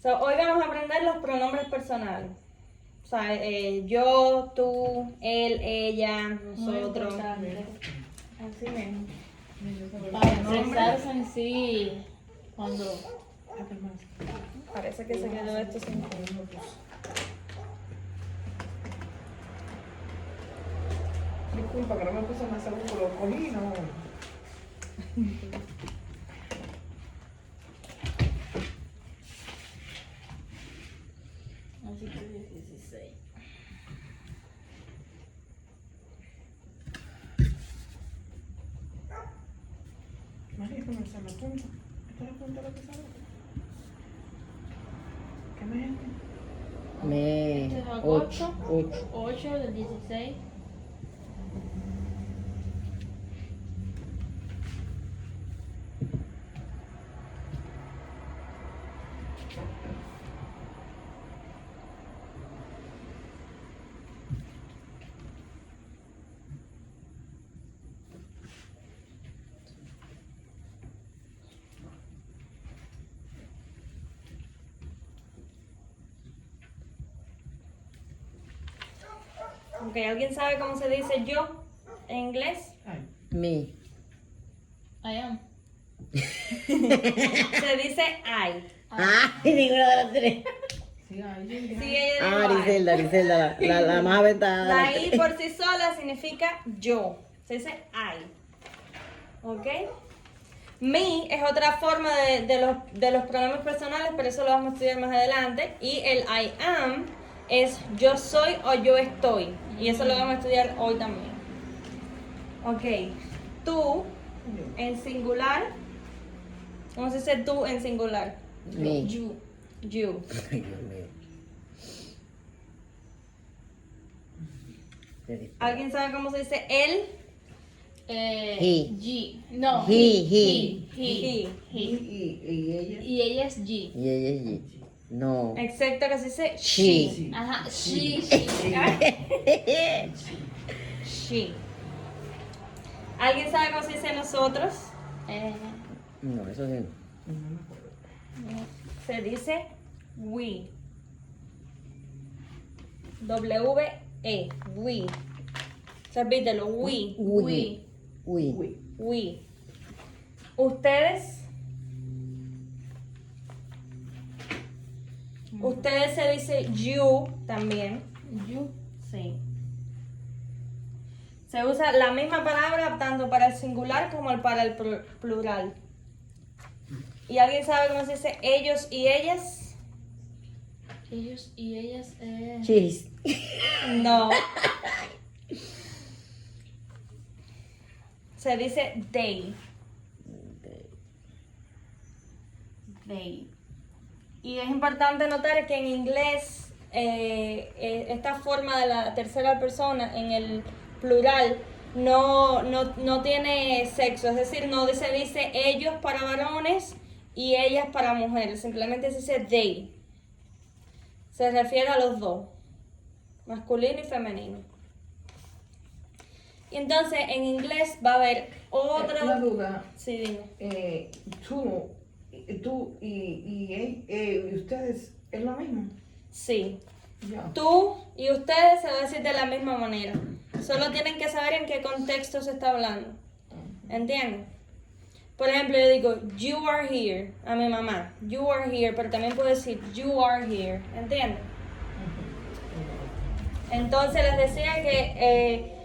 So, hoy vamos a aprender los pronombres personales. O sea, yo, tú, él, ella, nosotros. Así mismo. Para expresarse en sí cuando... Parece que se quedó esto sin. Disculpa, que no me puse más seguro. Lo cogí, no. Así que 16. María, ¿cómo se me apunta? ¿Esta es la punta de lo que sale? ¿Qué me es? Este es agosto. 8 del 16. Ok, ¿alguien sabe cómo se dice yo en inglés? Ay, Me. I am. Se dice I. Ninguna de las tres. sí, ahí. Sí, ella dijo I. Griselda, la más aventada. La I por sí sola significa yo. Se dice I. ¿Ok? Me es otra forma de los pronombres personales, pero eso lo vamos a estudiar más adelante. Y el I am es yo soy o yo estoy. Y eso lo vamos a estudiar hoy también. Ok. Tú en singular. ¿Cómo se dice tú en singular? Me. You. You. Ay, Dios mío. ¿Alguien sabe cómo se dice él? He. G. No. He. He. Y ella. Y ella es G. Y ella es G. No. Excepto que se dice She. Sí. Ajá. She. she. ¿Alguien sabe cómo se dice nosotros? No, eso sí. Se dice we. W-E. We. Repítelo. We. We. We. Uy. We. Ustedes. Ustedes se dice you también. You. Sí. Se usa la misma palabra tanto para el singular como para el plural. ¿Y alguien sabe cómo se dice ellos y ellas? Ellos y ellas. Cheese. No. Se dice they. They. Y es importante notar que en inglés esta forma de la tercera persona en el plural no tiene sexo, es decir, no se dice ellos para varones y ellas para mujeres, simplemente se dice they. Se refiere a los dos, masculino y femenino. Y entonces en inglés va a haber otra... Una duda. Sí, dime. Tú y ustedes, ¿es lo mismo? Sí. Ya. Tú y ustedes se va a decir de la misma manera. Solo tienen que saber en qué contexto se está hablando. ¿Entienden? Por ejemplo, yo digo, you are here a mi mamá. You are here, pero también puedo decir, you are here. ¿Entienden? Entonces les decía que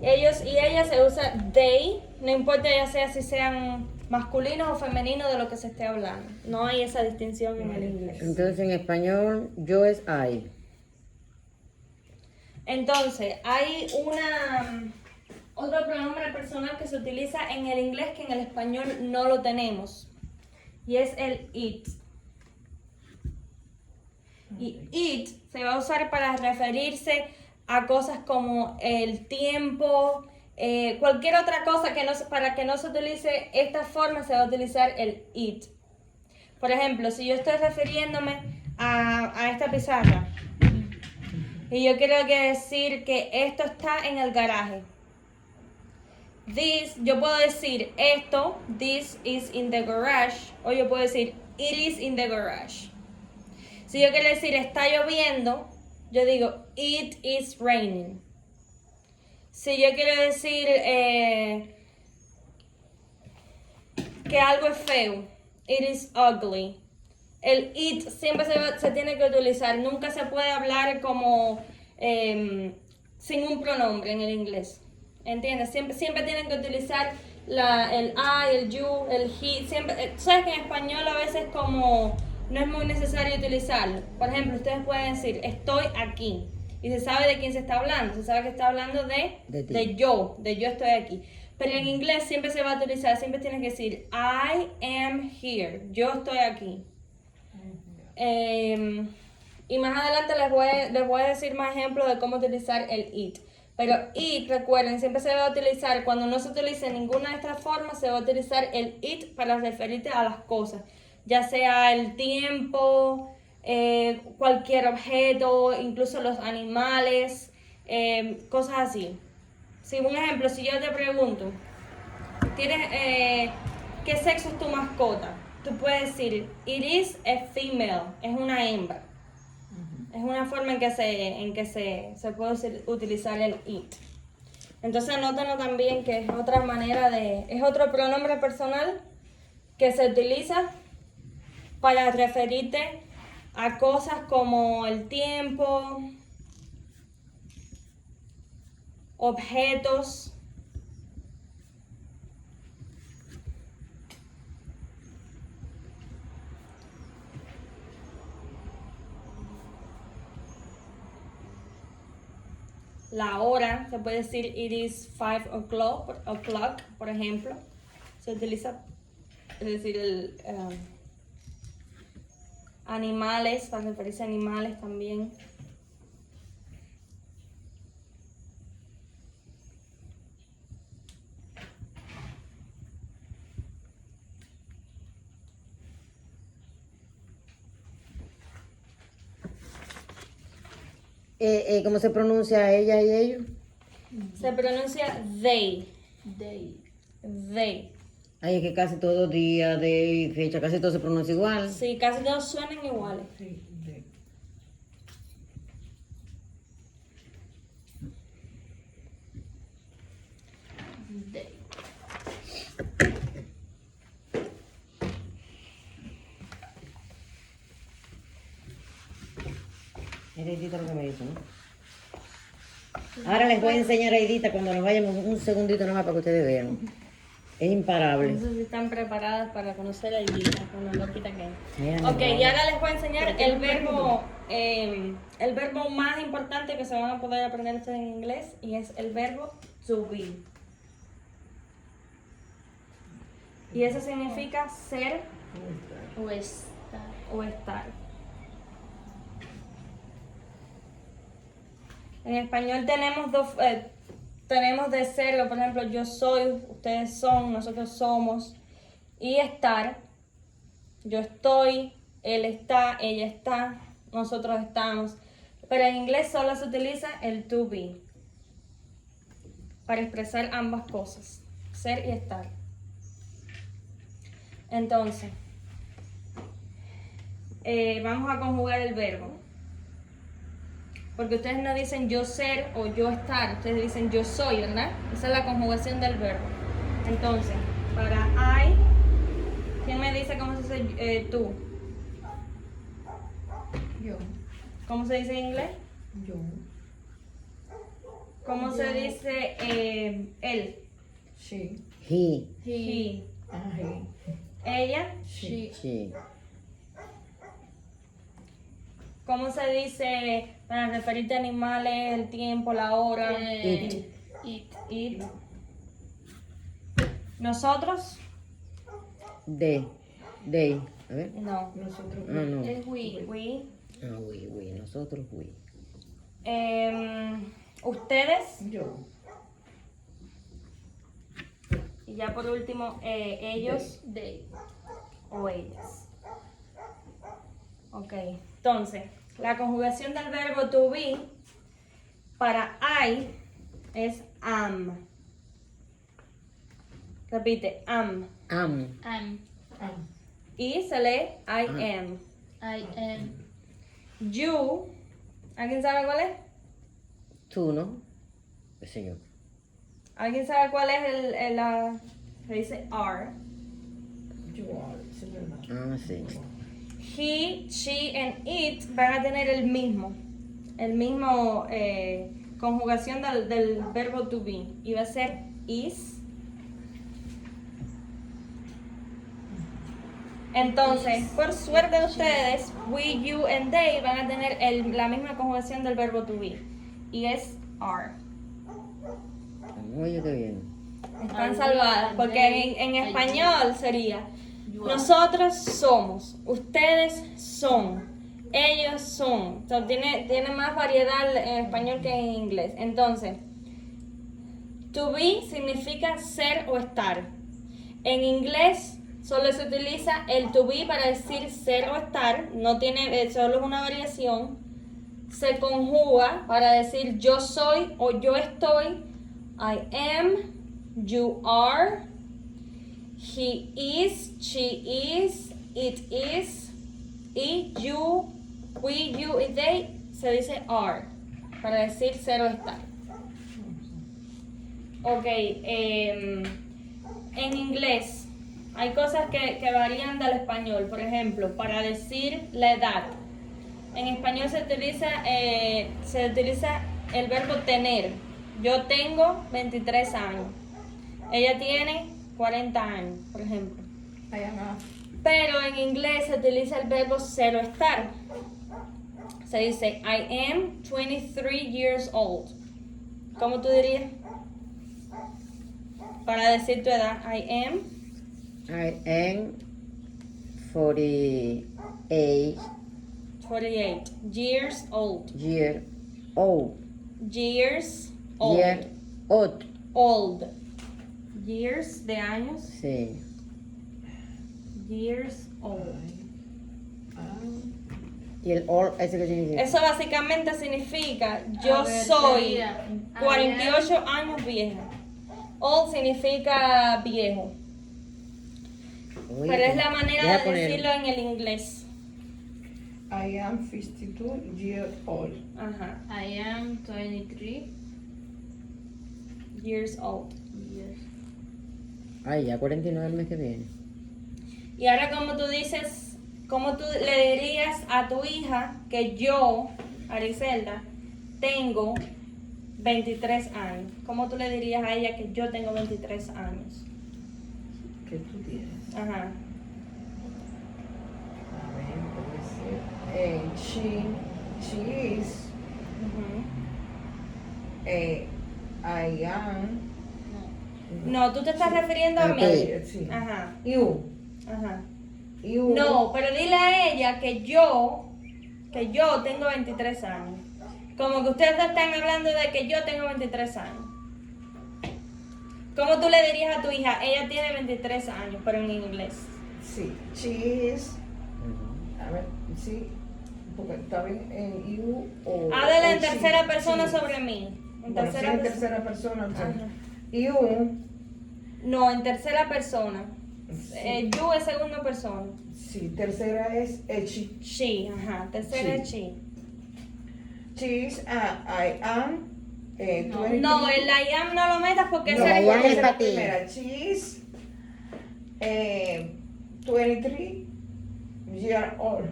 ellos y ellas se usa they, no importa ya sea si sean masculinos o femeninos de lo que se esté hablando. No hay esa distinción en el inglés. Entonces en español, yo es I. Entonces, hay otro pronombre personal que se utiliza en el inglés que en el español no lo tenemos. Y es el it. Y it se va a usar para referirse a cosas como el tiempo, cualquier otra cosa para que no se utilice esta forma se va a utilizar el it. Por ejemplo, si yo estoy refiriéndome a esta pizarra y yo quiero decir que esto está en el garaje. Yo puedo decir esto, this is in the garage, o yo puedo decir it is in the garage. Si yo quiero decir está lloviendo, yo digo it is raining. Si yo quiero decir que algo es feo, it is ugly. El it siempre se tiene que utilizar, nunca se puede hablar como sin un pronombre en el inglés. ¿Entiendes? Siempre tienen que utilizar el I, el you, el he. Siempre, ¿sabes que en español a veces como no es muy necesario utilizarlo? Por ejemplo, ustedes pueden decir estoy aquí. Y se sabe de quién se está hablando. Se sabe que está hablando de yo estoy aquí. Pero en inglés siempre se va a utilizar, siempre tienes que decir I am here. Yo estoy aquí. Y más adelante les voy a decir más ejemplos de cómo utilizar el it. Pero it, recuerden, siempre se va a utilizar, cuando no se utilice ninguna de estas formas, se va a utilizar el it para referirte a las cosas. Ya sea el tiempo, cualquier objeto, incluso los animales, cosas así. Si un ejemplo, si yo te pregunto, ¿qué sexo es tu mascota? Tú puedes decir, it is a female, es una hembra. Es una forma en que se puede utilizar el it. Entonces anótenlo también que es otra manera es otro pronombre personal que se utiliza para referirte a cosas como el tiempo, objetos, la hora, se puede decir it is 5 o'clock, por ejemplo. Se utiliza, es decir, animales, para referirse a animales también. ¿Cómo se pronuncia ella y ellos? Se pronuncia they. They. They. Ay, es que casi todo día, de fecha, casi todo se pronuncia igual. Sí, casi todos suenan iguales. Sí, de. They. Es Edita lo que me dice, ¿no? Ahora les voy a enseñar a Edita cuando nos vayamos un segundito nomás para que ustedes vean. Es imparable. No sé si están preparadas para conocer a Edita, con la loquita que es. Mira, Ok, mira. y ahora les voy a enseñar el verbo más importante que se van a poder aprender ustedes en inglés, y es el verbo to be. Y eso significa ser O estar. o estar. En español tenemos de ser, por ejemplo, yo soy, ustedes son, nosotros somos. Y estar, yo estoy, él está, ella está, nosotros estamos. Pero en inglés solo se utiliza el to be para expresar ambas cosas, ser y estar. Entonces, vamos a conjugar el verbo. Porque ustedes no dicen yo ser o yo estar, ustedes dicen yo soy, ¿verdad? Esa es la conjugación del verbo. Entonces, para I, ¿quién me dice cómo se dice tú? Yo. ¿Cómo se dice en inglés? Yo. ¿Cómo se dice él? She. He. He. He. Ella. She. Sí. ¿Cómo se dice para referirte a animales, el tiempo, la hora? It. It. ¿Nosotros? They. A ver. No. Nosotros. No. Es we. We. Ah, we. Nosotros, we. Ustedes. Yo. Y ya por último, ellos They. o ellas. Ok, entonces, la conjugación del verbo to be para I es am. Repite, am. Am. Am. Am. Y se lee I am. I am. You, ¿alguien sabe cuál es? Tú, ¿no? Qué sé yo. ¿Alguien sabe cuál es se dice are? You are, es verdad. Ah, sí. He, she and it van a tener el mismo conjugación del verbo to be. Y va a ser is. Entonces, por suerte de ustedes, we, you and they van a tener la misma conjugación del verbo to be. Y es are. Oye, qué bien. Están Are salvadas, we, porque they, en are español sería You are. nosotros somos, ustedes son, ellos son. O sea, tiene más variedad en español que en inglés. Entonces, to be significa ser o estar. En inglés solo se utiliza el to be para decir ser o estar, no tiene, solo es una variación. Se conjuga para decir yo soy o yo estoy. I am, you are, he is, she is, it is, y you, we, you y they se dice are para decir ser o estar. Ok, en inglés hay cosas que varían del español. Por ejemplo, para decir la edad, en español se utiliza el verbo tener. Yo tengo 23 años. Ella tiene 40 años, por ejemplo. I am a. Pero en inglés se utiliza el verbo ser o estar. Se dice, I am 23 years old. ¿Cómo tú dirías? Para decir tu edad, I am am 48 48 years old. year old. Years old. Year old. Old. Years de años. Sí. Years old. ¿Y el old, ese qué significa? Eso básicamente significa yo A ver, soy sería, 48 años vieja. Old significa viejo. Uy, Pero es la manera voy a de poner- decirlo en el inglés. I am 52 years old. Ajá. I am 23 Years old. years. Ay, ya 49 el mes que viene. Y ahora como tú dices, ¿cómo tú le dirías a tu hija que yo, Ariselda, tengo 23 años? ¿Cómo tú le dirías a ella que yo tengo 23 años? ¿Qué tú tienes? Ajá. A ver, puede ser. She is. Ujú. I am. No, tú te estás refiriendo a mí. Sí. Ajá, You. ajá. You. No, pero dile a ella que yo tengo 23 años. Como que ustedes están hablando de que yo tengo 23 años. ¿Cómo tú le dirías a tu hija? Ella tiene 23 años, pero en inglés. Sí. She is. Ujú. A ver, sí. Porque está bien en you o. Háblale o en tercera she. persona Sí. sobre mí. En Bueno, sí, tercera en persona. tercera persona. entonces. Ajá. You. No, en tercera persona. Sí. You es segunda persona. Sí, tercera es she. She, ajá. Tercera Sí. es she. She is. I am. 23. No, el I am no lo metas porque No, ese I es am esa es la para ti. primera. She is 23 years old.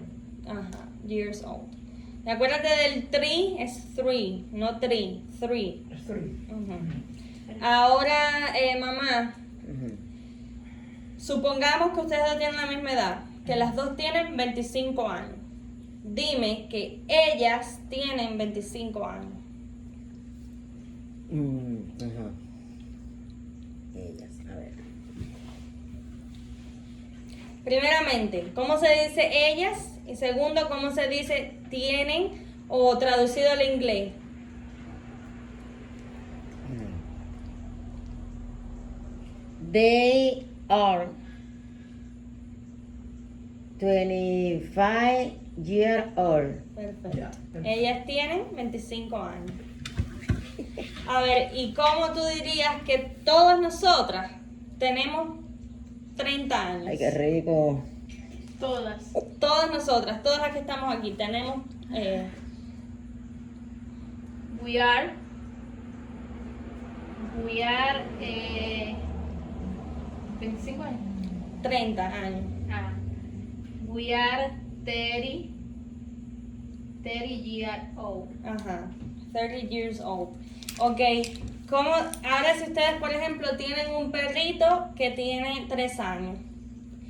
Ajá, years old. Y acuérdate del three, es three, no three, three. 3. Ujú. Ahora, mamá, Ujú. supongamos que ustedes dos tienen la misma edad, que las dos tienen 25 años. Dime que ellas tienen 25 años. Ajá. Ellas, a ver. Primeramente, ¿cómo se dice ellas? Y segundo, ¿cómo se dice tienen o traducido al inglés? They are 25 years old. Perfecto. Ya, perfecto. Ellas tienen 25 años. A ver, ¿y cómo tú dirías que todas nosotras tenemos 30 años? Ay, qué rico. Todas. Todas nosotras, todas las que estamos aquí, tenemos We are 25 años. 30 años. Ah. We are 30 years old. Ajá, 30 years old. Ok, ¿cómo? Ahora si ustedes, por ejemplo, tienen un perrito que tiene 3 años,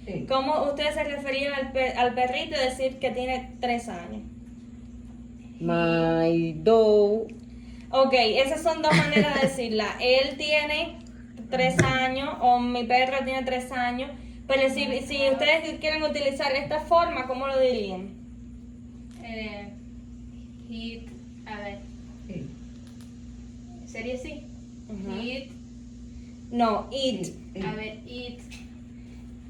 Sí. ¿cómo ustedes se referían al perrito y decir que tiene 3 años? My dog. Ok, esas son dos maneras de decirla. Él tiene 3 años o mi perro tiene 3 años. Pero si ustedes quieren utilizar esta forma, ¿cómo lo dirían? A ver, Sí. sería así. Ujú. It, No, it. Sí. a ver, it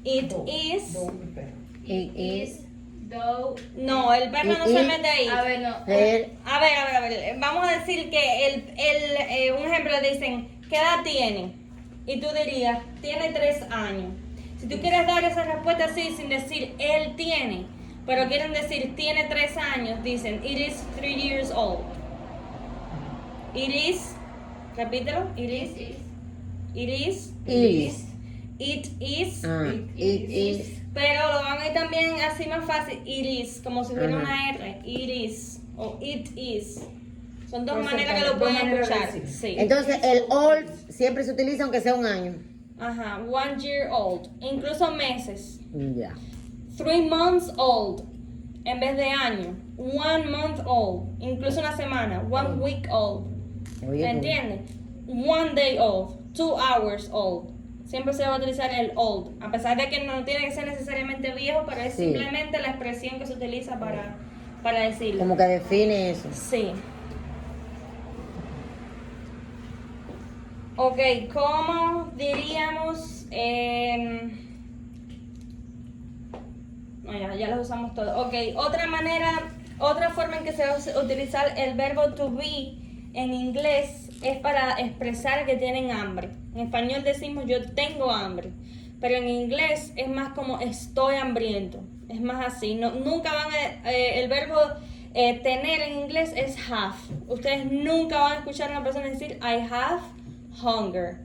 It Dog. is. Dog, mi perro. It is though. No, el perro no It se is. mete ahí. A ver, no. Her. A ver. Vamos a decir que un ejemplo dicen, ¿qué edad tiene? Y tú dirías, tiene 3 años. Si tú quieres dar esa respuesta así, sin decir él tiene, pero quieren decir tiene 3 años, dicen, it is 3 years old. It is, repítelo, it is, it is, Ah, it is. pero lo van a ir también así más fácil, it is, como si fuera Ajá. una R, it is, o it is. Son dos Puede ser maneras que dos lo pueden maneras de escuchar. decir. Sí. Entonces, el old siempre se utiliza aunque sea un año. Ajá, 1 year old, incluso meses. Ya. 3 months old, en vez de año. 1 month old, incluso una semana. 1 week old. Oye, ¿Me tú. entiendes? 1 day old, 2 hours old. Siempre se va a utilizar el old, a pesar de que no tiene que ser necesariamente viejo, pero es Sí. simplemente la expresión que se utiliza para decirlo. Como que define eso. Sí. Ok, ¿cómo diríamos? No, ya los usamos todos. Ok, otra forma en que se va a utilizar el verbo to be en inglés es para expresar que tienen hambre. En español decimos yo tengo hambre, pero en inglés es más como estoy hambriento. Es más así. Nunca van a, el verbo tener en inglés es have. Ustedes nunca van a escuchar a una persona decir I have hunger.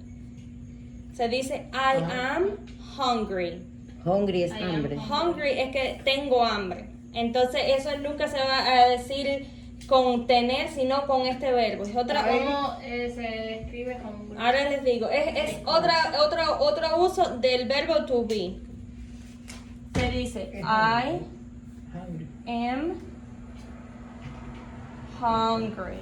Se dice I am hungry. Hungry es I am hambre. Hungry es que tengo hambre. Entonces eso nunca se va a decir con tener, sino con este verbo. Es otra. ¿Cómo se escribe con Ahora les digo, es otro uso del verbo to be. Se dice I Hungry. am hungry.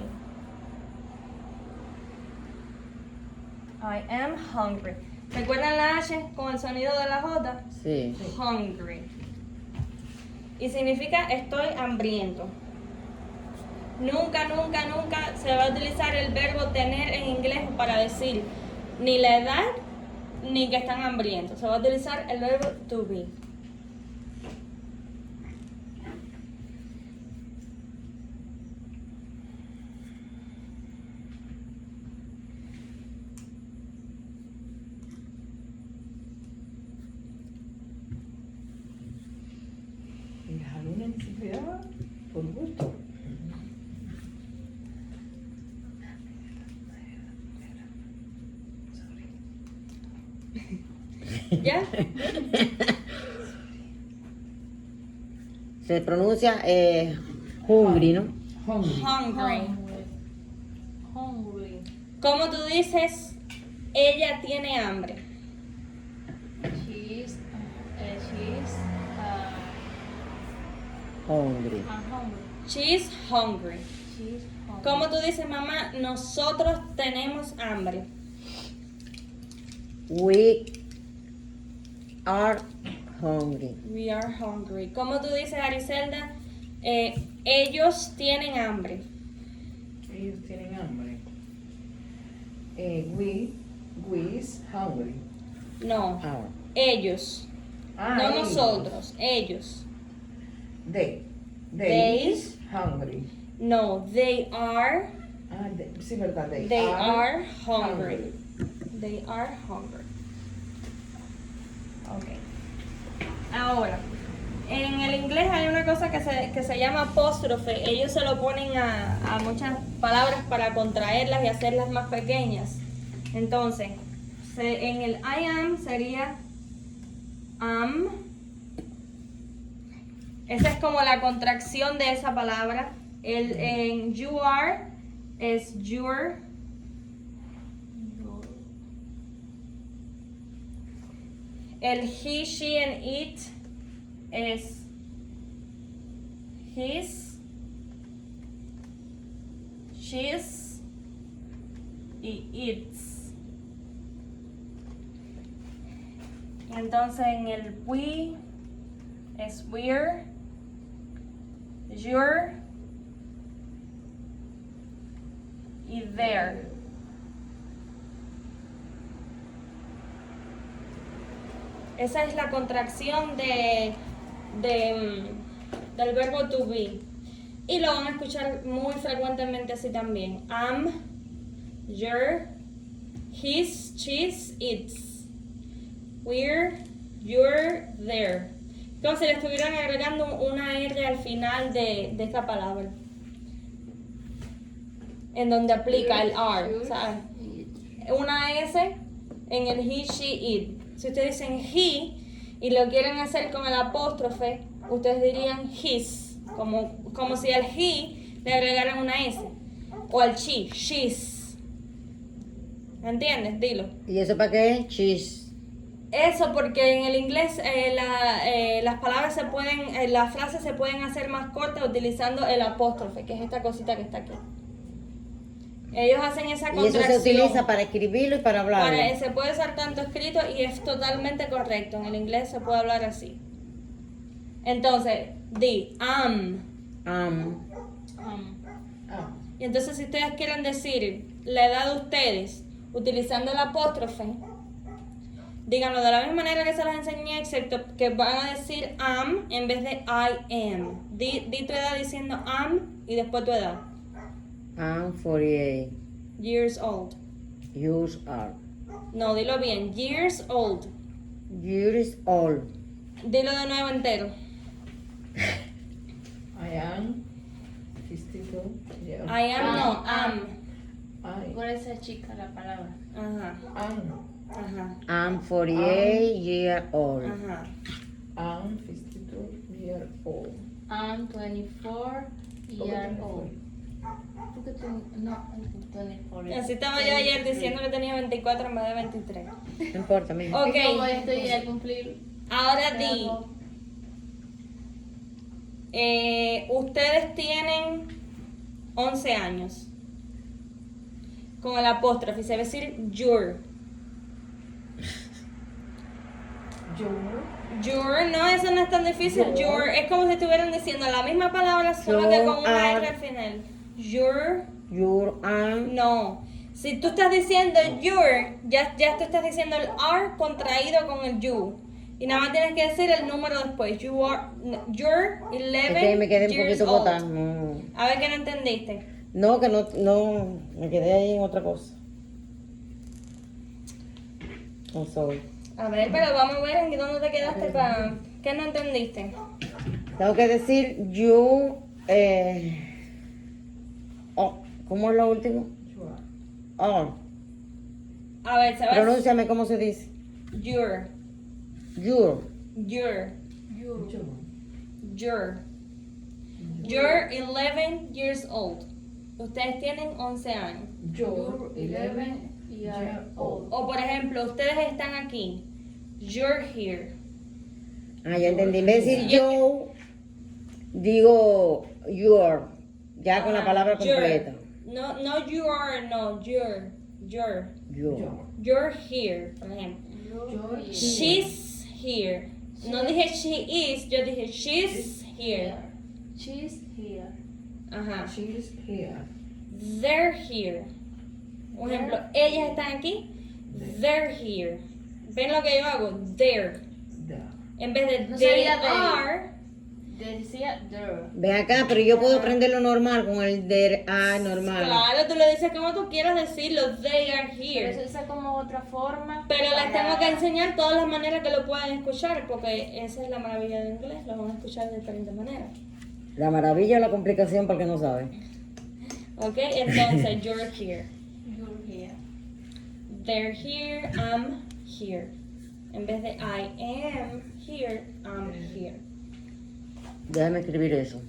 I am hungry. ¿Recuerdan la H con el sonido de la J? Sí. Hungry. Y significa estoy hambriento. Nunca se va a utilizar el verbo tener en inglés para decir ni la edad ni que están hambrientos. Se va a utilizar el verbo to be. Y las alumnas ni siquiera por gusto. ¿Ya? Se pronuncia hungry, ¿no? Hungry. Hungry. Hungry. ¿Cómo tú dices? Ella tiene hambre. She's Hungry. hungry. She's hungry. She's hungry. ¿Cómo tú dices, mamá? Nosotros tenemos hambre. We are hungry. We are hungry. ¿Cómo tú dices, Ariselda? Ellos tienen hambre. Ellos tienen hambre. We is hungry. No, Our. ellos. Ah, No ellos. nosotros, ellos. They They. is hungry. No, they are. Ah, sí, verdad. They are hungry. They are hungry. Ok. Ahora, En el inglés hay una cosa que se llama apóstrofe. Ellos se lo ponen a muchas palabras para contraerlas y hacerlas más pequeñas. Entonces, en el I am sería am. Esa es como la contracción de esa palabra. En you are es your. El he, she and it es his, she's y its. Entonces en el we es we're, your y their. Esa es la contracción del verbo to be. Y lo van a escuchar muy frecuentemente así también. Am, your, his, she's, its. We're, you're, there. Como si le estuvieran agregando una R al final de esta palabra. En donde aplica el are, ¿sabes? Una S en el he, she, it. Si ustedes dicen he y lo quieren hacer con el apóstrofe, ustedes dirían his, como si al he le agregaran una S. O al she, she's. ¿Entiendes? Dilo. ¿Y eso para qué? Cheese. Eso porque en el inglés las palabras se pueden, las frases se pueden hacer más cortas utilizando el apóstrofe, que es esta cosita que está aquí. Ellos hacen esa Y contracción. eso se utiliza para escribirlo y para hablarlo. Se puede usar tanto escrito y es totalmente correcto. En el inglés se puede hablar así. Entonces, di am. Am. Ah, Y entonces si ustedes quieren decir la edad de ustedes utilizando el apóstrofe, díganlo de la misma manera que se los enseñé, excepto que van a decir am en vez de I am. Di tu edad diciendo am y después tu edad. I'm 48 Years old. years old. No, dilo bien. Years old. Years old. Dilo de nuevo entero. I am 52 years. I am, no, am. I Por esa chica la palabra. Ajá, am. ajá, I'm 48 years old. ajá. I'm 52 years old. I'm 24 years old. ¿Por qué tú no? 24 Así estaba yo ayer diciendo que tenía 24 en vez de 23. No importa, mijo. Ok, Es como estoy al cumplir. ahora di. Ustedes tienen 11 años. Con el apóstrofe, se va a decir your. Your, no, eso no es tan difícil. Your, es como si estuvieran diciendo la misma palabra, solo que con una R al final. Your, Your am. no. Si tú estás diciendo your, ya tú estás diciendo el R contraído con el you. Y nada más tienes que decir el número después. You're 11 Es que me quedé un years poquito old. botada. No. A ver que no entendiste. No, que no, me quedé ahí en otra cosa. I'm sorry. A ver, pero vamos a ver en dónde te quedaste para... ¿Qué no entendiste? Tengo que decir you, ¿cómo es lo último? Oh, A ver, se va a pronúnciame cómo se dice. your, Your. your, You. your. You're 11 years old. Ustedes tienen 11 años. You're 11 years old. O por ejemplo, ustedes están aquí. You're here. Ah, ya entendí. En vez de decir yo, digo your. Ya con la palabra You're. completa. No you are, no, you're. Your. You're here, por ejemplo. You're here. She's here. No dije she is, yo dije she's here. She's here. Ajá. She's here. They're here. Por ejemplo, ellas están aquí. They're here. ¿Ven lo que yo hago? They're. There. En vez de No they sería they. are, decía there. Ven acá, pero yo puedo aprenderlo normal con el der a normal. Claro, tú le dices como tú quieras decirlo, they are Pero here. eso es como otra forma. Pero les para- tengo que enseñar todas las maneras que lo pueden escuchar, porque esa es la maravilla del inglés, lo van a escuchar de diferentes maneras. La maravilla o la complicación para el que no sabe. ¿Ok? Entonces, you're here. You're here. They're here, I'm here. En vez de I am here, I'm here. Déjame escribir eso.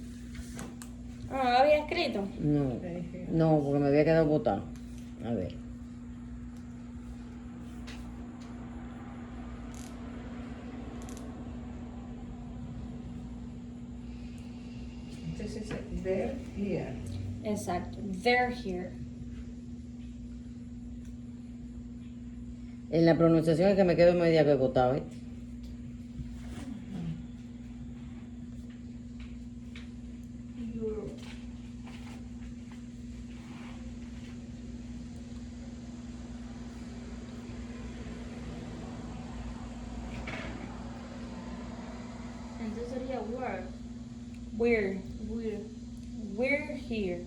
Ah, ¿no lo había escrito? No, porque me había quedado botado. A ver. Entonces, there, here. Exacto. They're here. En la pronunciación es que me quedo media que botado, ¿eh? You're. Entonces sería where. We're. We're. We're here.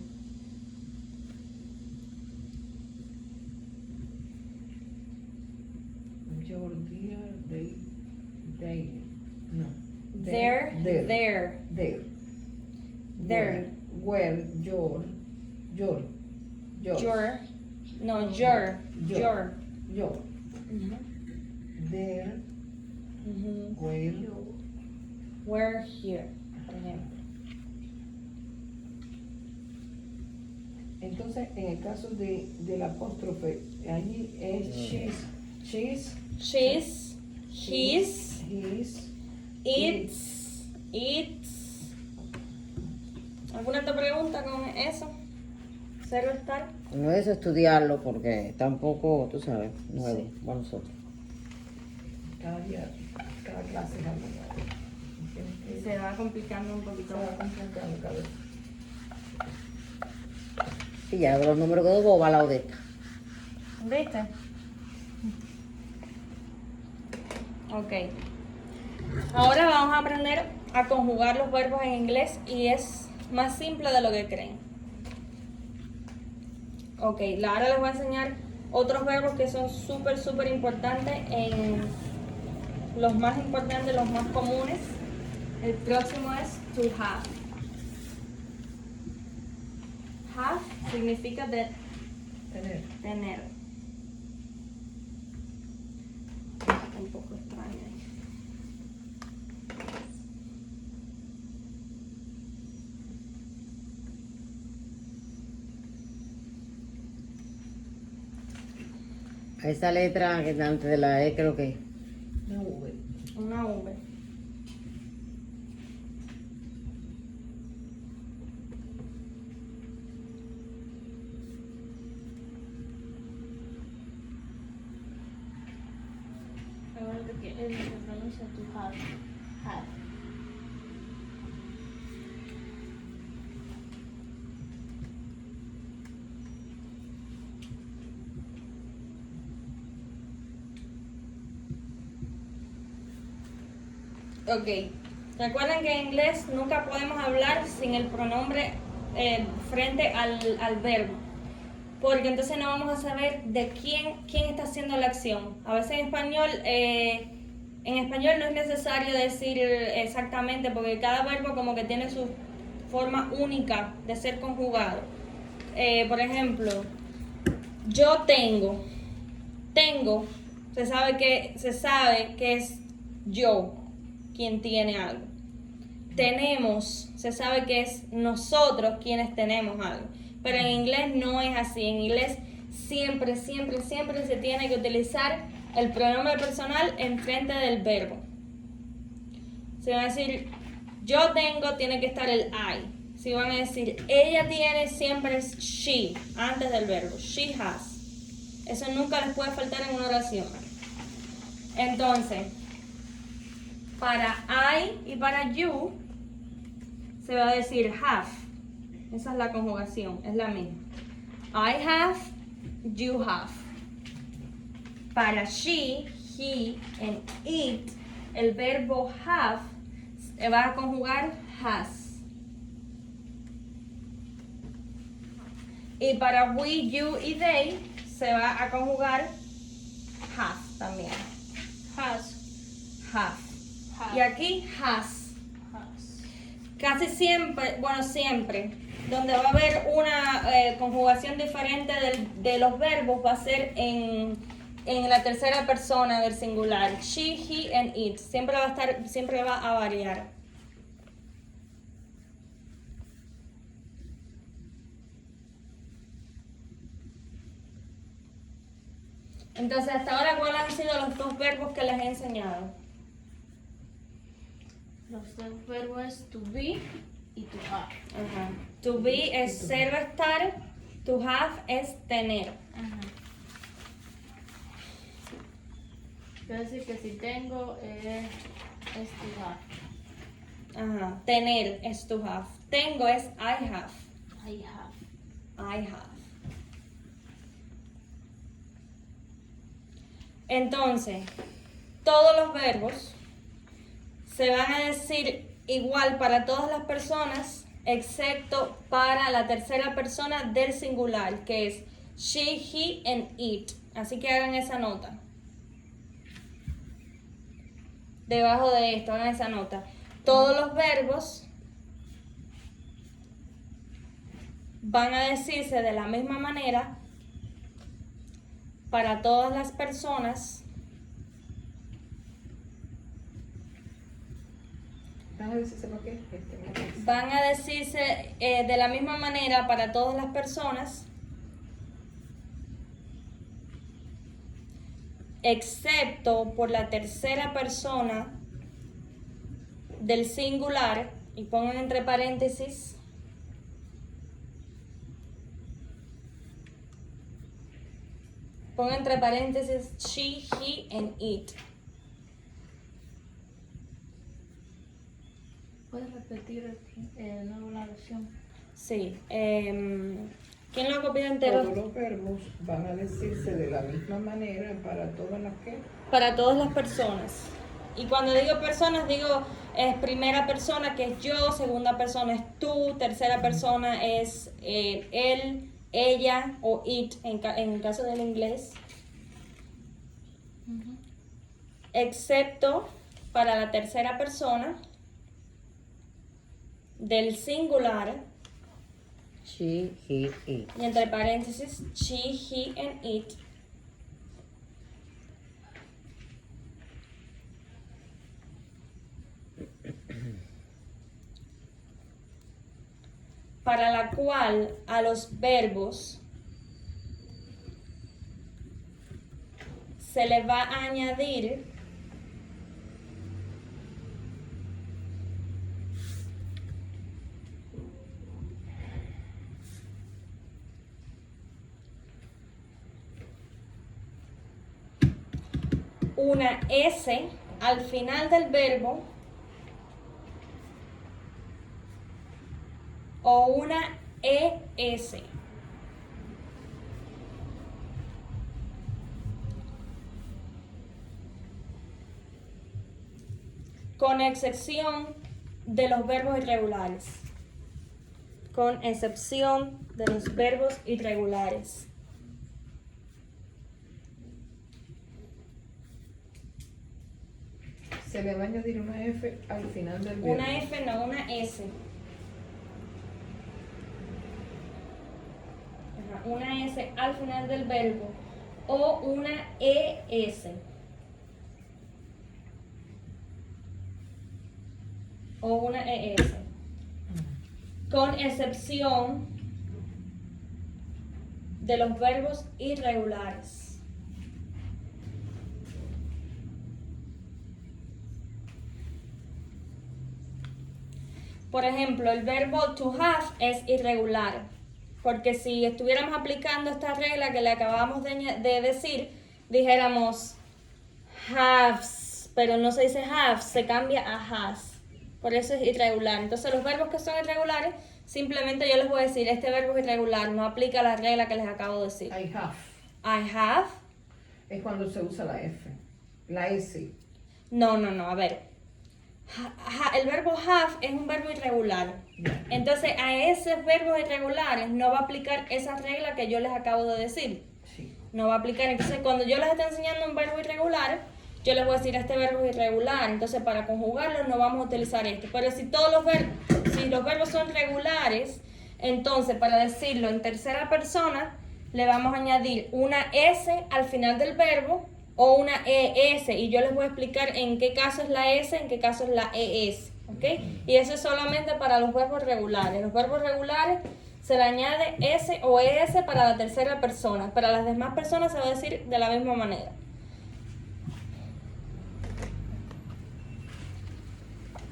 Your dear, they. No. They're There. there. There. There. Where, your. Your. No, Your. your. Your. Ujú, There, ujú. where, We're here, por ejemplo. entonces en el caso del apóstrofe, allí es she's, She's, he's, his, it's. ¿Alguna otra pregunta con eso? ¿Cero estar? No es estudiarlo porque tampoco, tú sabes, nuevo Sí. para nosotros. cada día, cada clase es algo nuevo. Tienes que- Se va complicando un poquito se va más. complicando cada vez. Y ya, los números que dos va al lado de esta. ¿Viste? Ok. Ahora vamos a aprender a conjugar los verbos en inglés y es más simple de lo que creen. Ok, ahora les voy a enseñar otros verbos que son súper importantes en los más importantes, los más comunes. El próximo es to have. Have significa Tener. tener. Un poco extraño ahí. A esa letra que está antes de la E, creo que. Una V. Una V. Recuerda que él se pronuncia to have. Have. Ok. Recuerden que en inglés nunca podemos hablar sin el pronombre frente al verbo. Porque entonces no vamos a saber de quién está haciendo la acción. A veces en español no es necesario decir exactamente porque cada verbo como que tiene su forma única de ser conjugado. Por ejemplo, yo tengo. Tengo, se sabe que es yo quien tiene algo. Tenemos, se sabe que es nosotros quienes tenemos algo. Pero en inglés no es así. En inglés siempre se tiene que utilizar el pronombre personal enfrente del verbo. Si van a decir yo tengo, tiene que estar el I. Si van a decir ella tiene, siempre es she antes del verbo. She has. Eso nunca les puede faltar en una oración. Entonces, para I y para you se va a decir have. Esa es la conjugación, es la misma. I have, you have. Para she, he and it, el verbo have vas a conjugar has. Y para we, you y they se va a conjugar has también. Has. Have. Have. Y aquí has. Has. Casi siempre, bueno, siempre, donde va a haber una conjugación diferente de los verbos va a ser en la tercera persona del singular. She, he, and it. Siempre va a variar. Entonces, hasta ahora, ¿cuáles han sido los dos verbos que les he enseñado? Los dos verbos es to be y to have. Ajá. To be es ser o estar, to have es tener. Ajá. Quiero decir que si tengo es to have. Ajá. Tener es to have. Tengo es I have. I have. I have. Entonces, todos los verbos se van a decir igual para todas las personas, excepto para la tercera persona del singular, que es she, he, and it. Así que hagan esa nota. Debajo de esto, hagan esa nota. Todos los verbos van a decirse de la misma manera para todas las personas ¿Van a decirse por qué? van a decirse de la misma manera para todas las personas, excepto por la tercera persona del singular, y pongan entre paréntesis she, he, and it. ¿Puedes repetir de nuevo la versión? Sí. ¿Quién lo copió entero? Todos los verbos van a decirse de la misma manera para todas las que. Para todas las personas. Y cuando digo personas, digo es primera persona que es yo, segunda persona es tú, tercera persona es él, ella o it en el caso del inglés. Excepto para la tercera persona del singular She, he, it. y entre paréntesis she, he, and it. Para la cual a los verbos se le va a añadir una S al final del verbo o una ES. Con excepción de los verbos irregulares. Con excepción de los verbos irregulares. Se le va a añadir una F al final del verbo. Una F, no, una S. Ajá, una S al final del verbo o una ES. O una ES. Con excepción de los verbos irregulares. Por ejemplo, el verbo to have es irregular, porque si estuviéramos aplicando esta regla que le acabamos de decir, dijéramos haves, pero no se dice have, se cambia a has. Por eso es irregular. Entonces los verbos que son irregulares, simplemente yo les voy a decir, este verbo es irregular, no aplica la regla que les acabo de decir. I have. I have. Es cuando se usa la F. La S. No, a ver. El verbo have es un verbo irregular. Ya. Entonces a esos verbos irregulares no va a aplicar esa regla que yo les acabo de decir. Sí. No va a aplicar. Entonces cuando yo les esté enseñando un verbo irregular, yo les voy a decir este verbo es irregular. Entonces para conjugarlo no vamos a utilizar esto. Pero si los verbos son regulares, entonces para decirlo en tercera persona, le vamos a añadir una S al final del verbo o una ES. Y yo les voy a explicar en qué caso es la S, en qué caso es la ES. ¿Ok? Y eso es solamente para los verbos regulares. Los verbos regulares se le añade S o ES para la tercera persona. Para las demás personas se va a decir de la misma manera.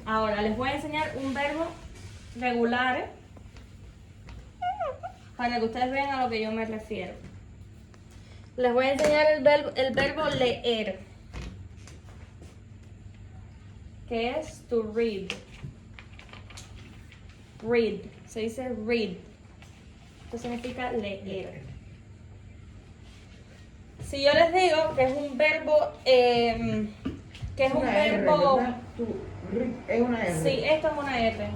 Ahora les voy a enseñar un verbo regular para que ustedes vean a lo que yo me refiero. Les voy a enseñar el verbo leer, que es to read. Read, se dice read. Esto significa leer. Si yo les digo que es un verbo, Es una R, ¿verdad? Es una R. Sí, esto es una R.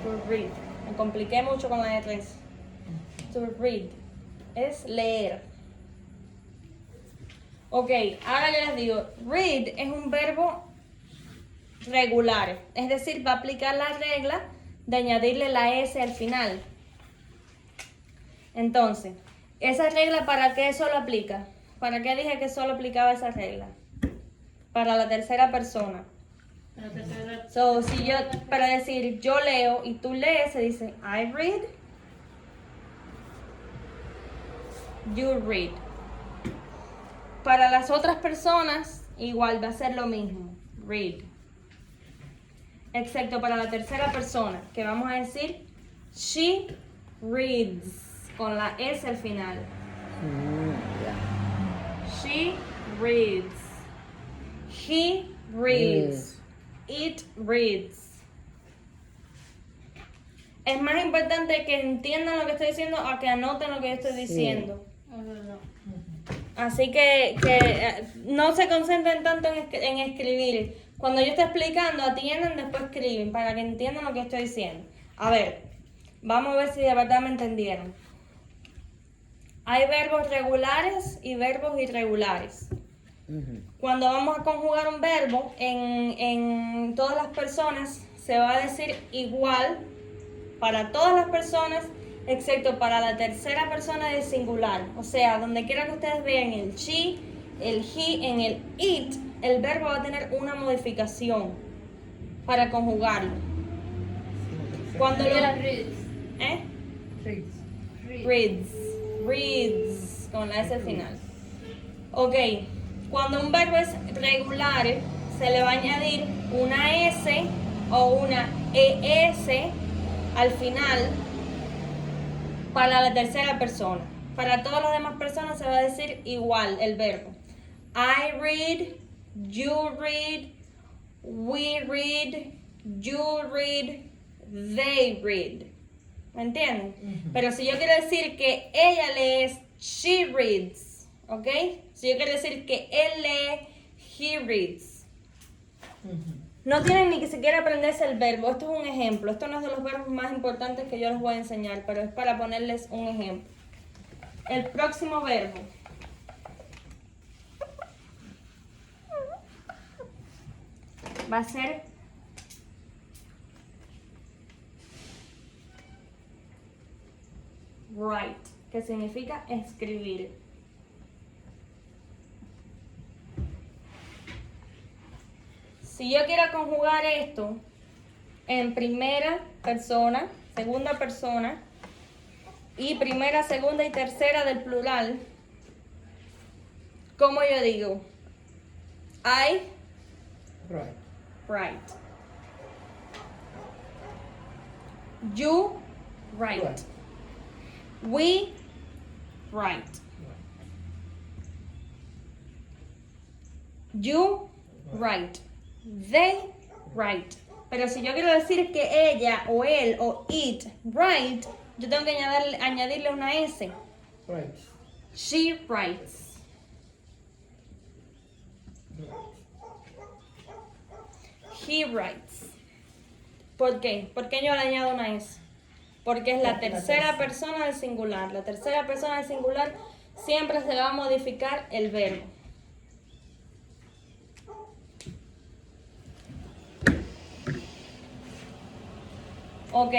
To read. Me compliqué mucho con la R. To read. Es leer. Ok, ahora yo les digo, read es un verbo regular. Es decir, va a aplicar la regla de añadirle la S al final. Entonces, ¿esa regla para qué solo aplica? ¿Para qué dije que solo aplicaba esa regla? Para la tercera persona. La tercera. So, si yo, para decir yo leo y tú lees, se dice I read, you read. Para las otras personas, igual va a ser lo mismo, read. Excepto para la tercera persona, que vamos a decir she reads, con la S al final. She reads. He reads. It reads. Es más importante que entiendan lo que estoy diciendo a que anoten lo que yo estoy diciendo. Es verdad. Así que no se concentren tanto en escribir. Cuando yo estoy explicando, atiendan, después escriben para que entiendan lo que estoy diciendo. A ver, vamos a ver si de verdad me entendieron. Hay verbos regulares y verbos irregulares. Cuando vamos a conjugar un verbo, en todas las personas se va a decir igual para todas las personas, excepto para la tercera persona del singular. O sea, donde quiera que ustedes vean el she, el he, en el it, el verbo va a tener una modificación para conjugarlo. Cuando lo... Reads. ¿Eh? Reads. Reads, con la S al final. Ok, cuando un verbo es regular, se le va a añadir una S o una ES al final para la tercera persona. Para todas las demás personas se va a decir igual el verbo. I read, you read, we read, you read, they read. ¿Me entienden? Pero si yo quiero decir que ella lee, es she reads. ¿Ok? Si yo quiero decir que él lee, he reads. No tienen ni que siquiera aprenderse el verbo. Esto es un ejemplo. Esto no es de los verbos más importantes que yo les voy a enseñar, pero es para ponerles un ejemplo. El próximo verbo. Va a ser write, que significa escribir. Si yo quiero conjugar esto en primera persona, segunda persona y primera, segunda y tercera del plural, ¿cómo yo digo? I Right. write. You write. Right. We write. You write. They write. Pero si yo quiero decir que ella o él o it write, yo tengo que añadirle una S. Right. She writes. He writes. ¿Por qué? ¿Por qué yo le añado una S? Porque es la tercera persona del singular. La tercera persona del singular siempre se le va a modificar el verbo. Ok.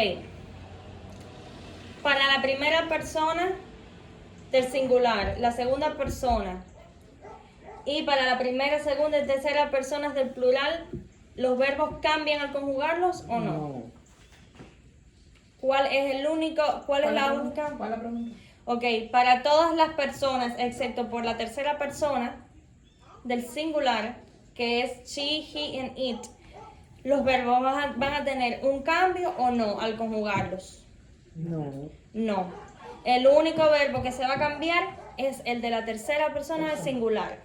Para la primera persona del singular, la segunda persona y para la primera, segunda y tercera personas del plural, ¿los verbos cambian al conjugarlos o no? ¿Cuál es el único, cuál es la única? ¿Cuál es la pregunta? Ok, para todas las personas, excepto por la tercera persona del singular, que es she, he and it, ¿los verbos van a tener un cambio o no al conjugarlos? No. No. El único verbo que se va a cambiar es el de la tercera persona del singular,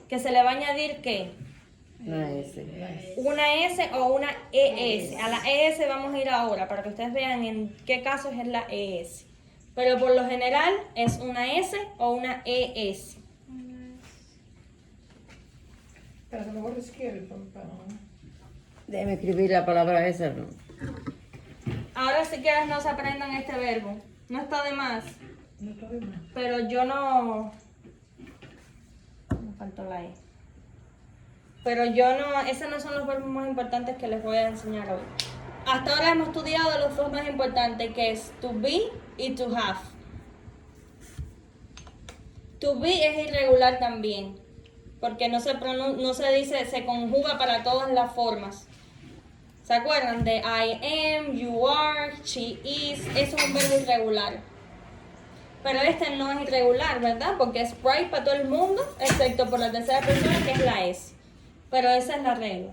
que se le va a añadir ¿qué? Una S. Una S o una ES. A la ES vamos a ir ahora para que ustedes vean en qué casos es la ES. Pero por lo general es una S o una ES. Espera, que me voy a escribir. Déjeme escribir la palabra esa, ¿no? Ahora si quieres no se aprendan este verbo. No está de más. No está de más. Pero yo no... Me faltó la E. Pero yo no... Esos no son los verbos más importantes que les voy a enseñar hoy. Hasta ahora hemos estudiado los dos más importantes, que es to be y to have. To be es irregular también, porque no se dice, se conjuga para todas las formas. ¿Se acuerdan de I am, you are, she is? Eso es un verbo irregular. Pero este no es irregular, ¿verdad? Porque es right para todo el mundo, excepto por la tercera persona, que es la S. Pero esa es la regla.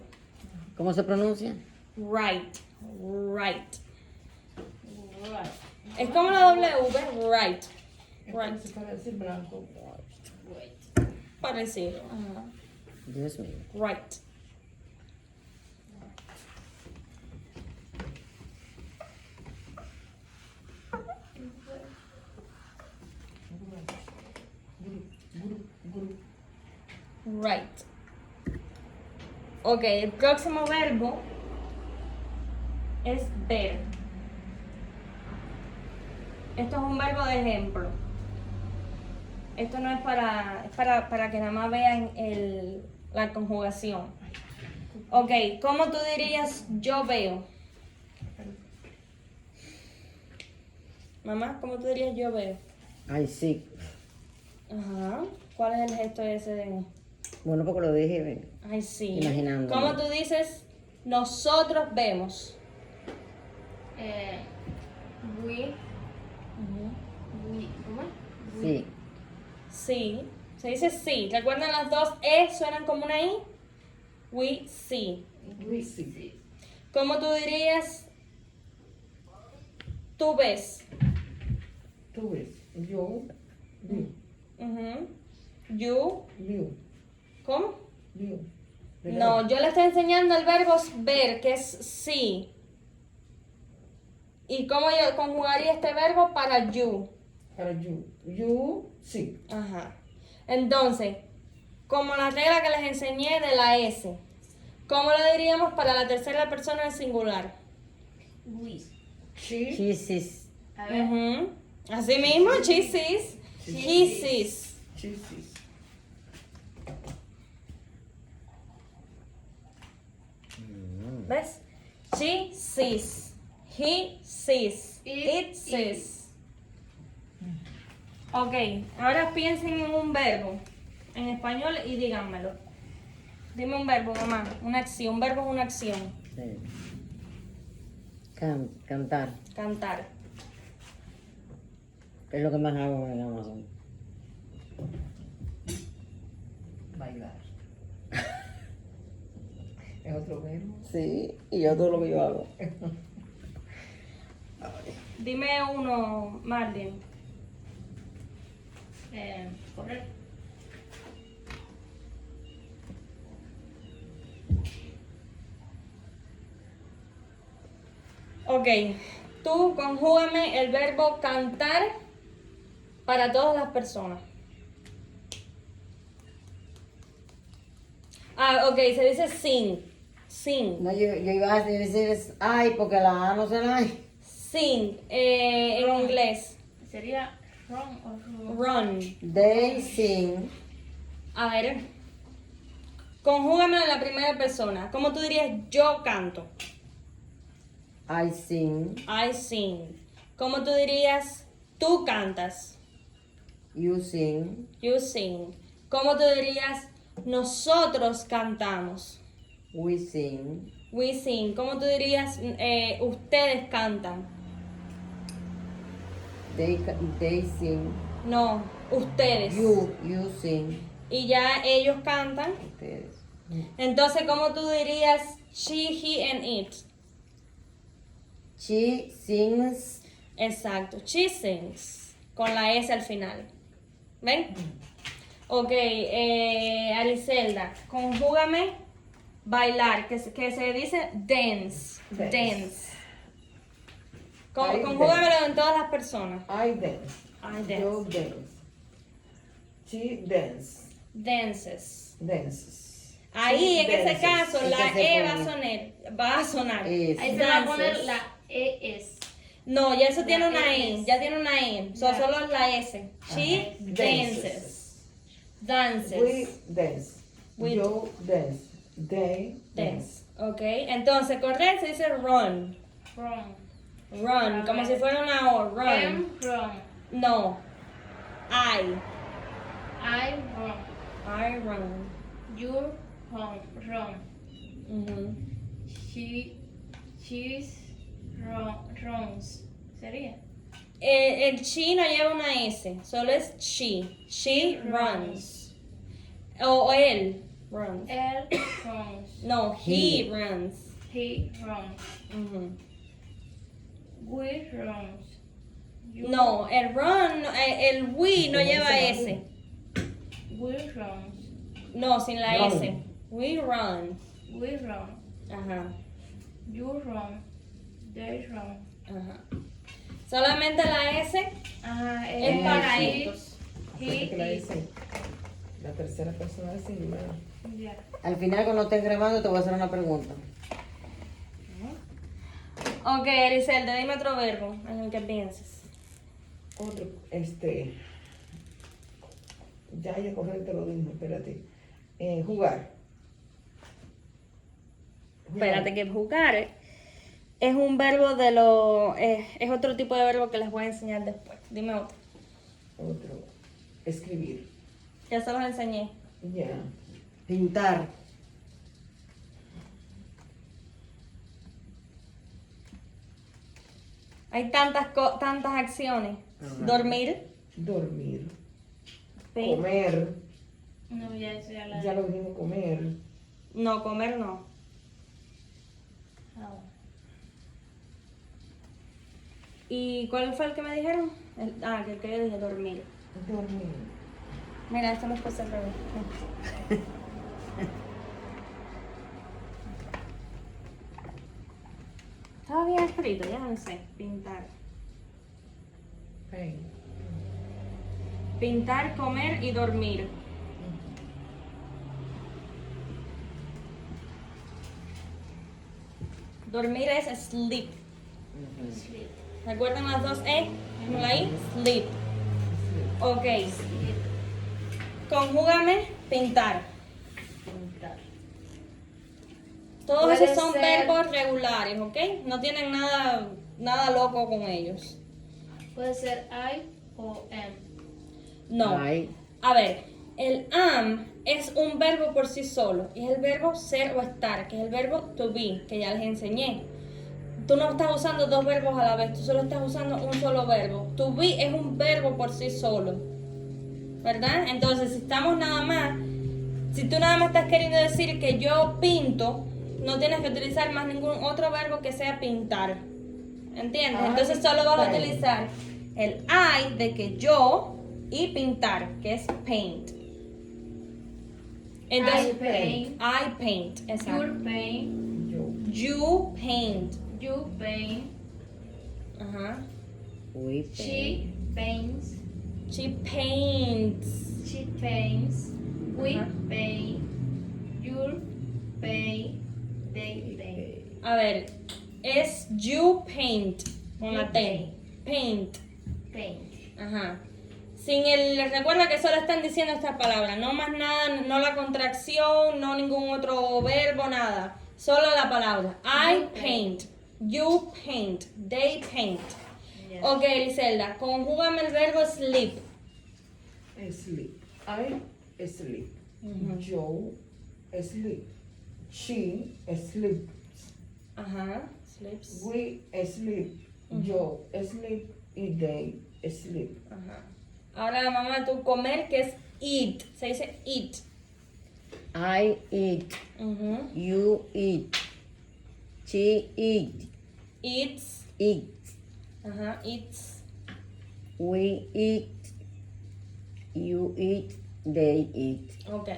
¿Cómo se pronuncia? Right. Right. Es como la W, right. Entonces, para decir blanco. Parecido. Ajá. Dios mío. Right. Right. Ok, el próximo verbo es ver. Esto es un verbo de ejemplo. Esto no es para que nada más vean la conjugación. Ok, ¿cómo tú dirías yo veo? Mamá, ¿cómo tú dirías yo veo? Ay, sí. Ajá. ¿Cuál es el gesto ese de...? Bueno, porque lo dije. Ven. Ay, sí. Imaginándome. ¿Cómo tú dices nosotros vemos? We. ¿Cómo es? Sí. Sí. Se dice sí. ¿Recuerdan las dos E suenan como una I? We see. We see. ¿Cómo tú dirías tú ves? Tú ves. Yo. View. Ujú. You. View. ¿Cómo? View. No, yo le estoy enseñando el verbo ver, que es sí. ¿Y cómo yo conjugaría este verbo para you? Para you. You see. Ajá. Entonces, como la regla que les enseñé de la S, ¿cómo lo diríamos para la tercera persona del singular? We. She. Sí, sí. A ver. Ujú. Así mismo, she sees, he sees. She sees. ¿Ves? She sees, he sees, it sees. Ok, ahora piensen en un verbo en español y díganmelo. Dime un verbo, mamá, una acción. Un verbo es una acción. Sí. Cantar. Cantar. ¿Qué es lo que más hago en Amazon? Bailar. Es otro verbo. Sí, y yo todo lo que yo hago. Dime uno, Marlene. Correr. Ok, tú conjúgame el verbo cantar para todas las personas. Ah, ok, se dice sing. Sing. No, yo iba a decir es ay, porque la A no se la hay. Sing, en inglés. Sería run o run. Run. They sing. A ver. Conjúgame en la primera persona. ¿Cómo tú dirías yo canto? I sing. I sing. ¿Cómo tú dirías tú cantas? You sing. You sing. ¿Cómo tú dirías nosotros cantamos? We sing. We sing. ¿Cómo tú dirías ustedes cantan? They sing. No, ustedes. You sing. Y ya ellos cantan. Ustedes. Entonces, ¿cómo tú dirías she, he, and it? She sings. Exacto. She sings. Con la S al final. ¿Ven? Ok, Ariselda, conjúgame bailar, que se dice dance. Dance. Dance. I Conjúgamelo en todas las personas. I dance. I dance. You dance. She dance. Dances. Dances. Ahí, en ese dances. caso, ¿Y la qué se E pone? va a sonar. Es. Ahí se va a poner Dances. la ES. No, ya eso tiene La una E E, es. ya tiene una E. Ya. Solo es la S. She dances. Dances. We dance. We- You dance. They Dance. dance. Ok, entonces correr se dice run. Run. Run, como si fuera una O. Run. Run. No. I. I run. I run. You run. Run. Ujú. She's runs. ¿Sería? El she no lleva una S, solo es she. She runs. O él runs. Él runs. No, he runs. He runs. Ujú. We runs. You No, el run, el we no ¿Cómo lleva dice la S. We runs. No, sin la Run. S. We run. We run. Ajá, You run. They run. ajá. Solamente la S Ajá, es para he- ellos. Acuérdate que la He dice. La tercera persona es singular. Ya. Al final, cuando estés grabando, te voy a hacer una pregunta. Ok, Ericelda, dime otro verbo en el que pienses. Otro, ya yo correcto lo mismo, espérate. Jugar. Espérate, que jugar es un verbo de lo... es otro tipo de verbo que les voy a enseñar después. Dime otro. Otro. Escribir. Ya se los enseñé. Ya. Pintar. Hay tantas acciones. Ajá. Dormir. Dormir. Pin- Comer. No, ya eso ya la. Ya lo dijimos, comer. No, comer no. Ah, bueno. ¿Y cuál fue el que me dijeron? El que yo dije, dormir. Dormir. Mira, esto lo puse al revés. Estaba bien escrito, ya no sé. Pintar. Pain. Pintar, comer y dormir. Dormir es sleep. Sleep. ¿Recuerdan las dos E? ¿No ahí? Sleep. Ok. Sleep. Conjúgame pintar. Pintar. Todos Puede esos son ser- verbos regulares, ¿ok? No tienen nada loco con ellos. Puede ser I o am. No. Ay. A ver, el am es un verbo por sí solo. Y es el verbo ser o estar, que es el verbo to be, que ya les enseñé. Tú no estás usando dos verbos a la vez, tú solo estás usando un solo verbo. To be es un verbo por sí solo. ¿Verdad? Entonces, si estamos nada más, si tú nada más estás queriendo decir que yo pinto, no tienes que utilizar más ningún otro verbo que sea pintar. ¿Entiendes? Ah, Entonces solo vas a vale. utilizar el I de que yo y pintar, que es paint. Entonces, I paint. I paint, exacto. You paint. Yo. You paint. You paint. Ajá. We She paints. She paints. She paints. We Ajá. pay. You pay. They pay. A ver, es you paint. Con la T. Paint. Paint. Ajá. Sin el, recuerda que solo están diciendo estas palabras, no más nada, no la contracción, no ningún otro verbo, nada. Solo la palabra. I paint. You paint. They paint. Yes. Ok, Eliselda, conjúgame el verbo sleep. Sleep. I sleep. Ujú. Joe sleep. She sleep. Ajá. Sleeps. We sleep. Joe sleep. Y they sleep. Ajá. Ahora, mamá, tú comer, que es eat. Se dice eat. I eat. Ujú. You eat. She eat. Eats. Eat. Ajá. Eats. We eat. You eat. They eat. Ok.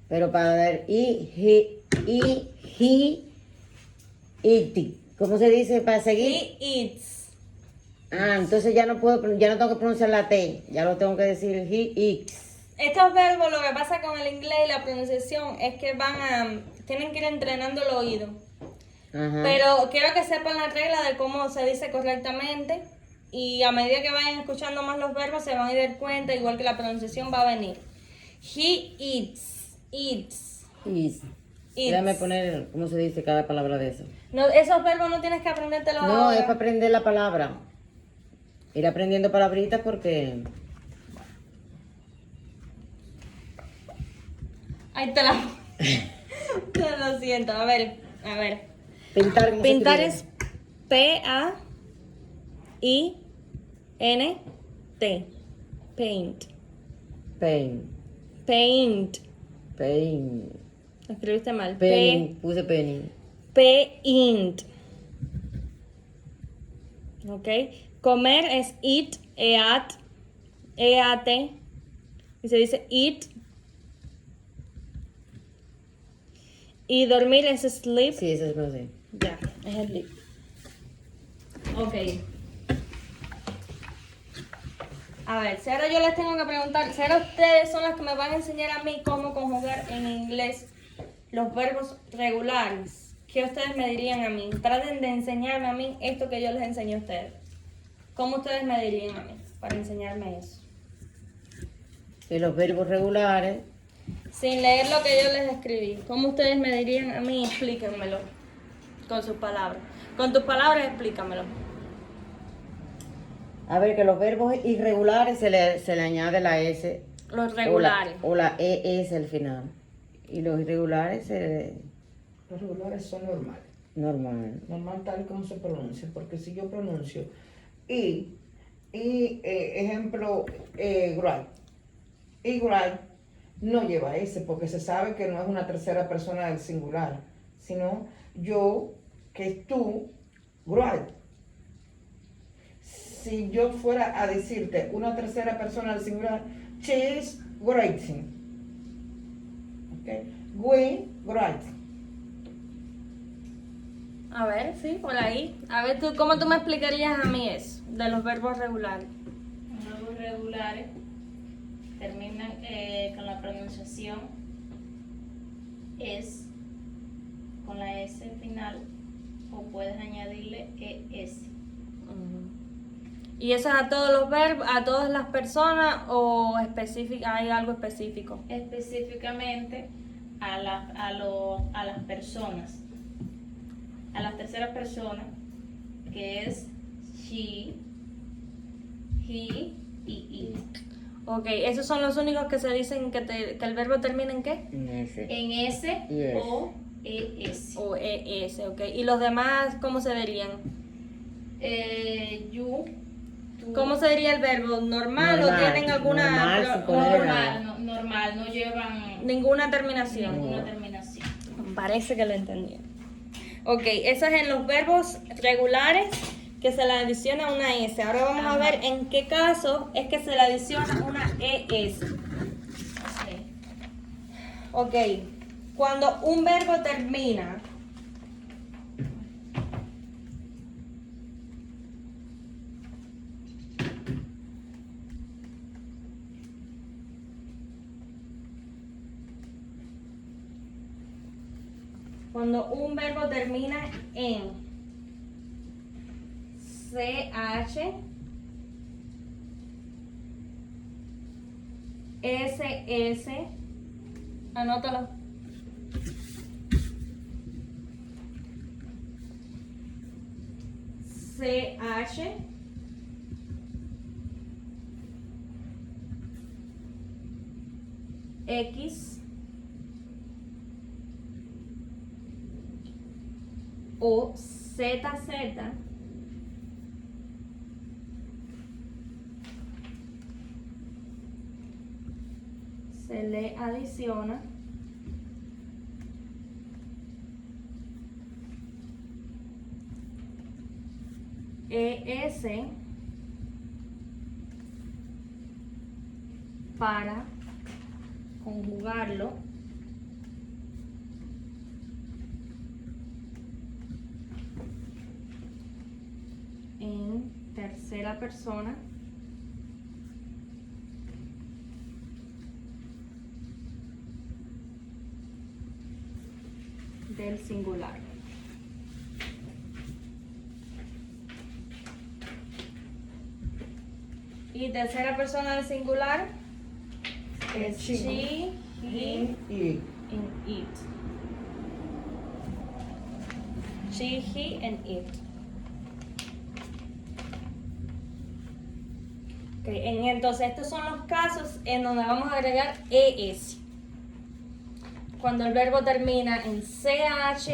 Pero para dar he eat. ¿Cómo se dice para seguir? He eats. Ah, entonces ya no puedo, ya no tengo que pronunciar la T, ya lo tengo que decir he eats. Estos verbos, lo que pasa con el inglés y la pronunciación es que tienen que ir entrenando el oído. Ajá. Pero quiero que sepan la regla de cómo se dice correctamente y a medida que vayan escuchando más los verbos se van a dar cuenta, igual que la pronunciación va a venir. He eats, eats, Eats. eats. Déjame poner cómo se dice cada palabra de eso. No, esos verbos no tienes que aprendértelos No, ahora. es para aprender la palabra. Ir aprendiendo palabritas porque... Ahí te la... Te lo siento, a ver. Pintar, ¿cómo se Pintar escribe? es P-A-I-N-T. Paint. Paint. Paint. Paint. Lo escribiste mal. Penny. Puse penny. Paint. Ok. Comer es eat, eat, eat. Y se dice eat. Y dormir es sleep. Sí, eso es así. Ya, es sleep. Ok. A ver, si ahora yo les tengo que preguntar, si ahora ustedes son las que me van a enseñar a mí cómo conjugar en inglés los verbos regulares, ¿qué ustedes me dirían a mí? Traten de enseñarme a mí esto que yo les enseñé a ustedes. ¿Cómo ustedes me dirían a mí para enseñarme eso? Y los verbos regulares, Sin leer lo que yo les escribí. ¿Cómo ustedes me dirían a mí? Explíquenmelo. Con sus palabras. Con tus palabras explícamelo. a ver, que los verbos irregulares se le añade la S. Los regulares. O la ES al final. Y los irregulares Los regulares son normales. normal. Normal tal como se pronuncia. Porque si yo pronuncio ejemplo, great. Y great no lleva S porque se sabe que no es una tercera persona del singular, sino yo, que es tú, great. Si yo fuera a decirte una tercera persona del singular, she is great. Okay. We great. A ver, sí, por ahí. A ver, ¿cómo tú me explicarías a mí eso? De los verbos regulares. Los verbos regulares terminan con la pronunciación es con la S final o puedes añadirle ES. ¿Y eso es a todos los verbos, a todas las personas o hay algo específico? Específicamente a las personas, a las terceras personas, que es she, he y it. Ok, esos son los únicos que se dicen que el verbo termina en qué? En S. En S Yes. o ES. O ES, ok. ¿Y los demás cómo se dirían? You, tú. ¿Cómo se diría el verbo? ¿Normal, o Normal, tienen alguna normal, pro- sin poner Normal, no llevan ninguna terminación? ninguna terminación. Parece que lo entendí. Ok, eso es en los verbos regulares que se le adiciona una S. Ahora vamos a ver en qué caso es que se le adiciona una ES. Ok. Ok, cuando un verbo termina Cuando un verbo termina en CH, SS, anótalo. CH, X o ZZ se le adiciona ES para conjugarlo en tercera persona del singular. Y tercera persona del singular es She, she, he, Y and it. She, he, and it. Okay, entonces estos son los casos en donde vamos a agregar ES. Cuando el verbo termina en CH,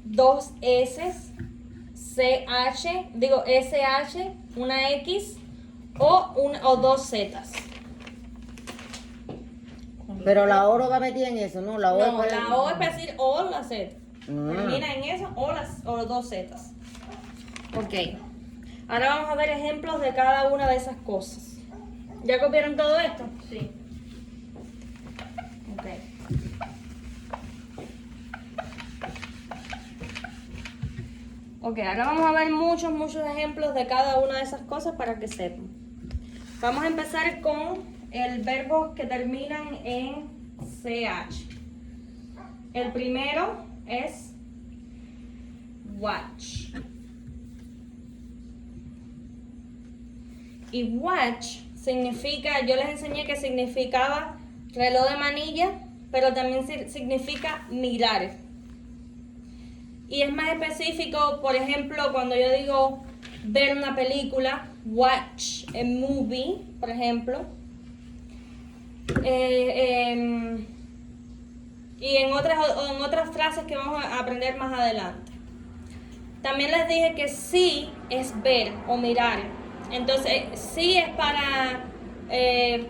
dos S, CH, digo SH, una X o dos Zetas. Pero la O no va metida en eso, ¿no? La O No, es la O es para decir O la Z. Ah. Termina en eso o dos Zetas. Ok. Ahora vamos a ver ejemplos de cada una de esas cosas. ¿Ya copiaron todo esto? Sí. Ok. Ok, ahora vamos a ver muchos ejemplos de cada una de esas cosas para que sepan. Vamos a empezar con el verbo que terminan en CH. El primero es watch. Y watch significa, yo les enseñé que significaba reloj de manilla, pero también significa mirar. Y es más específico, por ejemplo, cuando yo digo ver una película, watch a movie, por ejemplo. Y en otras frases que vamos a aprender más adelante. También les dije que sí es ver o mirar. Entonces, sí es para,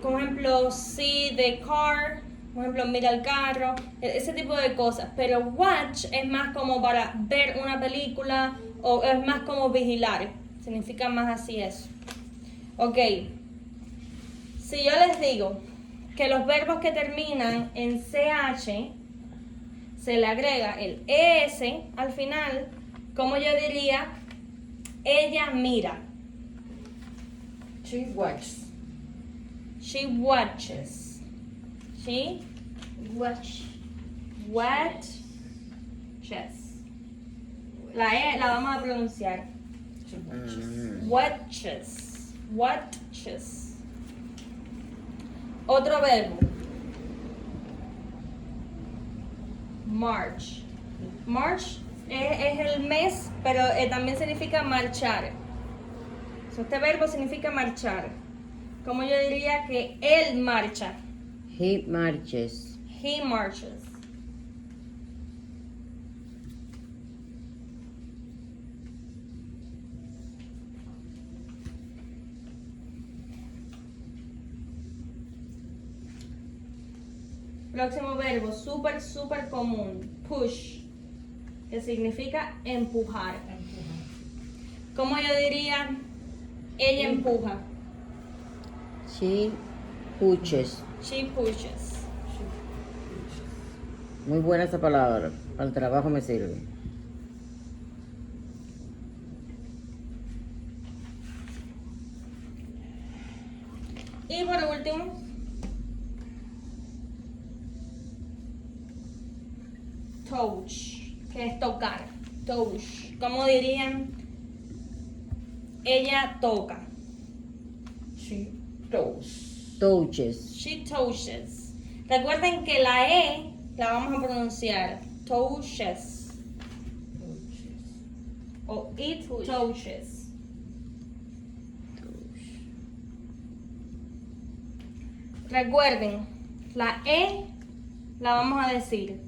por ejemplo, see the car, por ejemplo, mira el carro, ese tipo de cosas. Pero watch es más como para ver una película o es más como vigilar. Significa más así eso. Ok. Si yo les digo que los verbos que terminan en CH se le agrega el ES al final, como yo diría, ella mira. she watches. She watches. She Watch. watches. La E la vamos a pronunciar. She watches. Watches. Watches. Otro verbo. March. March es el mes, pero también significa marchar. So, este verbo significa marchar. Como yo diría que él marcha. He marches. He marches. Próximo verbo, súper común. Push, que significa empujar. Como yo diría, ella empuja. She pushes. She pushes. Muy buena esa palabra. Para el trabajo me sirve. Y por último, touch. que es tocar. Touch. ¿Cómo dirían? Ella toca. She toes. Touches. She touches. Recuerden que la E la vamos a pronunciar. Touches. O it touches. Recuerden, la E la vamos a decir.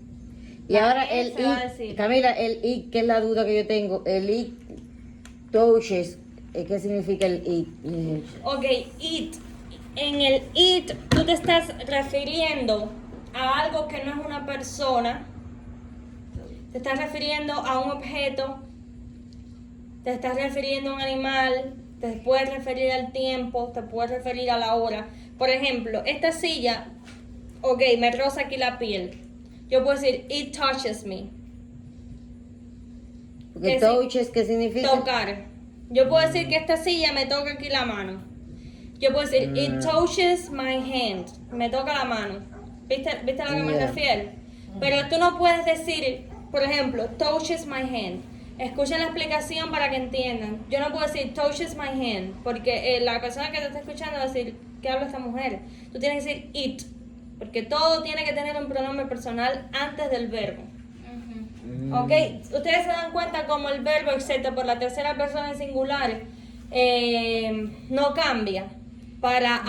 Y La ahora E el se va a I, decir. Camila, el I, que es la duda que yo tengo, el I touches, ¿qué significa el I? Ok, it. En el it tú te estás refiriendo a algo que no es una persona. Te estás refiriendo a un objeto. Te estás refiriendo a un animal. Te puedes referir al tiempo. Te puedes referir a la hora. Por ejemplo, esta silla, ok, me roza aquí la piel. Yo puedo decir, it touches me. Porque Que touches, ¿qué significa? Tocar. Yo puedo decir que esta silla me toca aquí la mano. Yo puedo decir, it touches my hand. Me toca la mano. ¿Viste a lo que me Yeah. refiero? Pero tú no puedes decir, por ejemplo, touches my hand. Escuchen la explicación para que entiendan. Yo no puedo decir touches my hand, porque la persona que te está escuchando va a decir, ¿qué habla esta mujer? Tú tienes que decir it, porque todo tiene que tener un pronombre personal antes del verbo. ¿Ok? Ustedes se dan cuenta como el verbo, excepto por la tercera persona en singular, no cambia. Para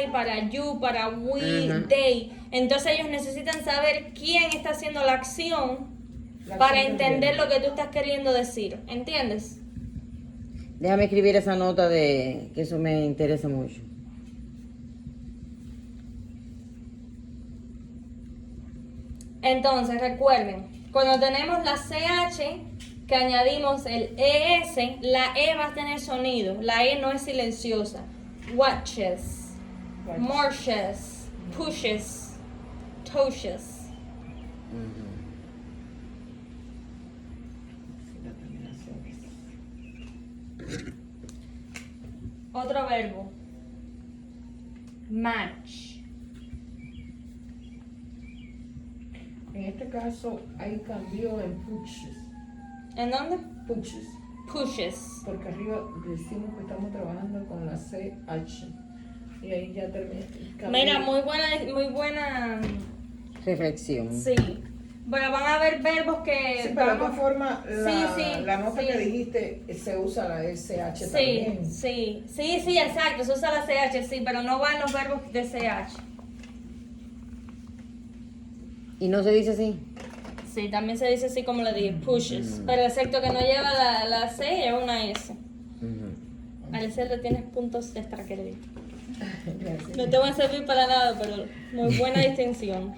I, para you, para we, Ujú. they. Entonces ellos necesitan saber quién está haciendo la acción La para acción del entender verbo. lo que tú estás queriendo decir. ¿Entiendes? Déjame escribir esa nota de que eso me interesa mucho. Entonces, recuerden, cuando tenemos la CH, que añadimos el ES, la E va a tener sonido. La E no es silenciosa. Watches, Watch. marches, pushes, touches. La terminación es- Otro verbo. Match. En este caso, ahí cambió en pushes. ¿En dónde? Pushes. Pushes. Porque arriba decimos que estamos trabajando con la CH. Y ahí ya terminé. Mira, muy buena. Reflexión. Sí. Bueno, van a haber verbos que. Sí, pero de vamos- todas formas, Sí, la nota sí. que dijiste se usa la SH Sí, también. sí, exacto. Se usa la CH, sí, pero no van los verbos de CH. ¿Y no se dice así? Sí, también se dice así como le dije, pushes. Pero excepto que no lleva la C, lleva una S. Al ser le tienes puntos extra que le di. Gracias. No te va a servir para nada, pero muy buena distinción.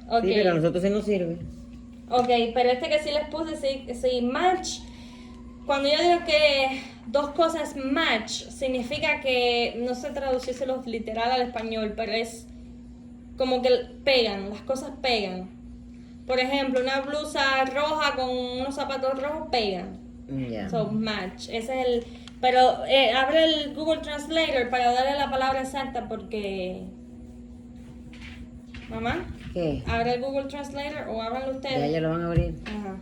Ok. Sí, pero a nosotros sí nos sirve. Ok, pero este que sí les puse, sí, match. Cuando yo digo que dos cosas match, significa que, no sé traducírselo literal al español, pero es como que pegan, las cosas pegan. Por ejemplo, una blusa roja con unos zapatos rojos pegan. Ya. So, match. Ese es el... Pero abre el Google Translator para darle la palabra exacta porque... Mamá, ¿Qué? abre el Google Translator o ábranlo ustedes. Ya lo van a abrir. Ajá.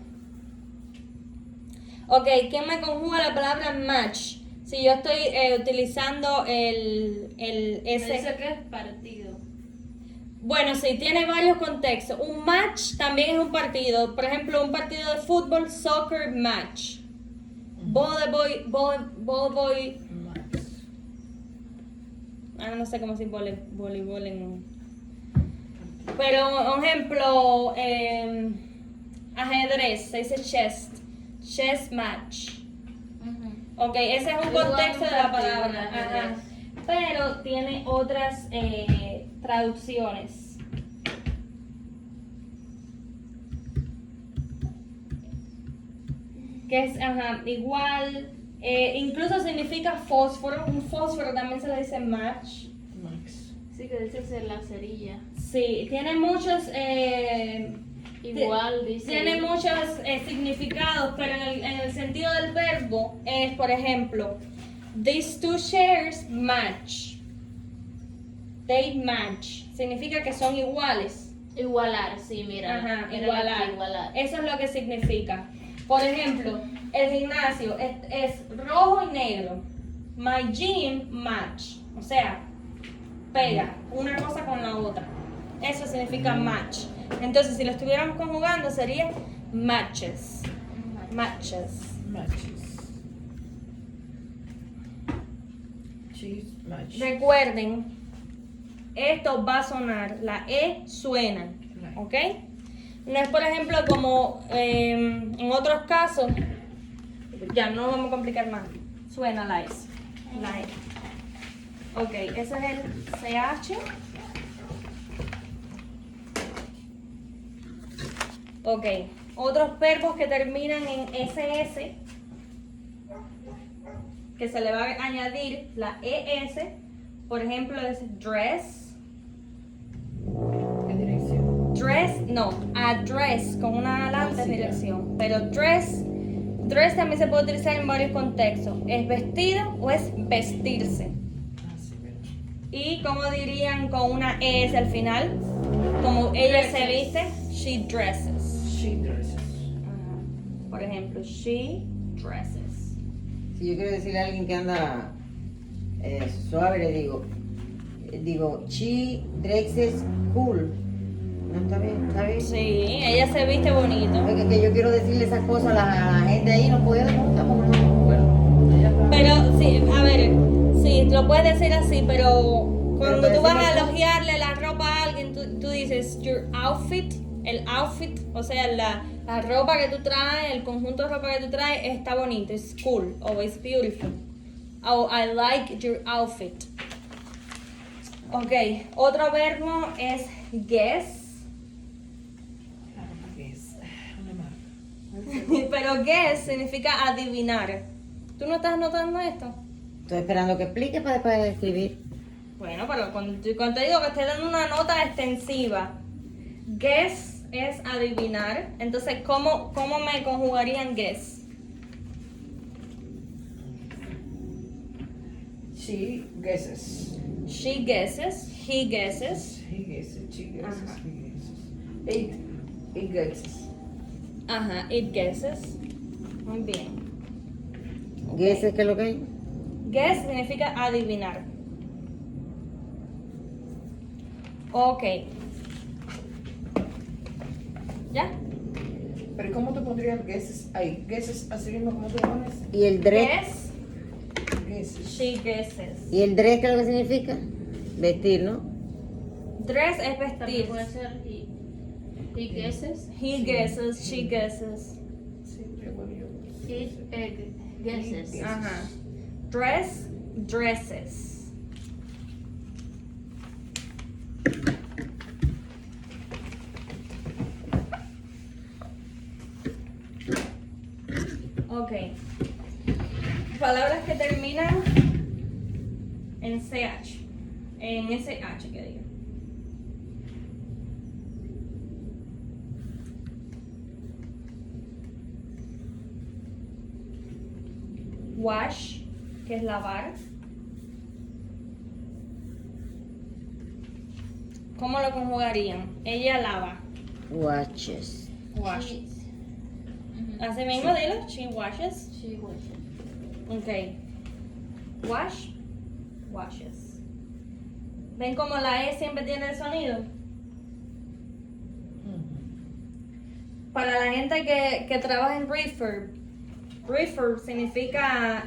Ok, ¿quién me conjuga la palabra match? Si yo estoy utilizando el Me ese. dice que es partido. Bueno, sí, tiene varios contextos. Un match también es un partido. Por ejemplo, un partido de fútbol, soccer match. Voleibol. No sé cómo decir voleibol en... Pero, un ejemplo, ajedrez, se dice chess match. Ok, ese es un Igual contexto un de la partido palabra. de Ajá. ajedrez. Pero tiene otras traducciones. Que es igual, incluso significa fósforo. Un fósforo también se le dice match. Max. Sí, que dice ser la cerilla. Sí, tiene muchos. Igual dice. Tiene muchos significados, pero en el sentido del verbo es, por ejemplo, these two chairs match. They match. Significa que son iguales. Igualar, sí, mira. Ajá, mira igualar. aquí, igualar. Eso es lo que significa. Por ejemplo, el gimnasio es rojo y negro. My gym match. O sea, pega una cosa con la otra. Eso significa match. Entonces, si lo estuviéramos conjugando, sería matches. Matches. Matches. Cheese match. Recuerden, esto va a sonar, la E suena, ¿ok? No es, por ejemplo, como en otros casos, ya no vamos a complicar más, suena la S, la E. Ok, ese es el CH. Ok, otros verbos que terminan en SS, que se le va a añadir la ES, por ejemplo, es dress. ¿Qué dirección? Dress, no, address, con una adelante es Sí, ya. dirección. Pero dress también se puede utilizar en varios contextos. ¿Es vestido o es vestirse? Ah, sí, verdad. Y como dirían con una ES al final, como ella se viste, she dresses. She dresses. Ajá. Por ejemplo, she dresses. Si yo quiero decirle a alguien que anda suave, le digo, she dresses cool. No, está bien, está bien. Sí, ella se viste bonito. Porque que yo quiero decirle esas cosas a la gente ahí, no puedo, tampoco no. Bueno, ella está. Pero sí, a ver, sí, lo puedes decir así, pero cuando Pero tú vas a decirle- elogiarle la ropa a alguien, tú dices your outfit, el outfit, o sea, la ropa que tú traes, el conjunto de ropa que tú traes está bonito, es cool, o es beautiful, o I like your outfit. Ok, otro verbo es guess, Claro, porque es una marca. pero guess significa adivinar. ¿Tú no estás notando esto? Estoy esperando que explique para después escribir. Bueno, pero cuando te digo que estoy dando una nota extensiva, guess es adivinar. Entonces, ¿cómo me conjugarían guess? She guesses. She guesses, he guesses. He guesses, she guesses, Ajá. he guesses. It guesses. Ajá, it guesses. Muy bien. ¿Y ese qué es lo que es? Guess significa adivinar. Ok. ¿Ya? Pero ¿cómo te pondrías guesses ahí? Guesses así mismo como tú pones. ¿Y el dress? Guess, Guesses. she guesses. ¿Y el dress qué es lo que significa? Vestir, ¿no? Dress es También vestir. puede ser he guesses. He guesses, she guesses. Sí, yo voy yo. It guesses. Guesses. Ajá. Dress, dresses. Ok. Palabras que terminan en CH. En SH, que diga. Wash, que es lavar. ¿Cómo lo conjugarían? Ella lava. Watches. Wash. She- Así mismo, dilo. She washes. She washes. Ok. Wash, washes. ¿Ven cómo la E siempre tiene el sonido? Para la gente que trabaja en refurb, refurb significa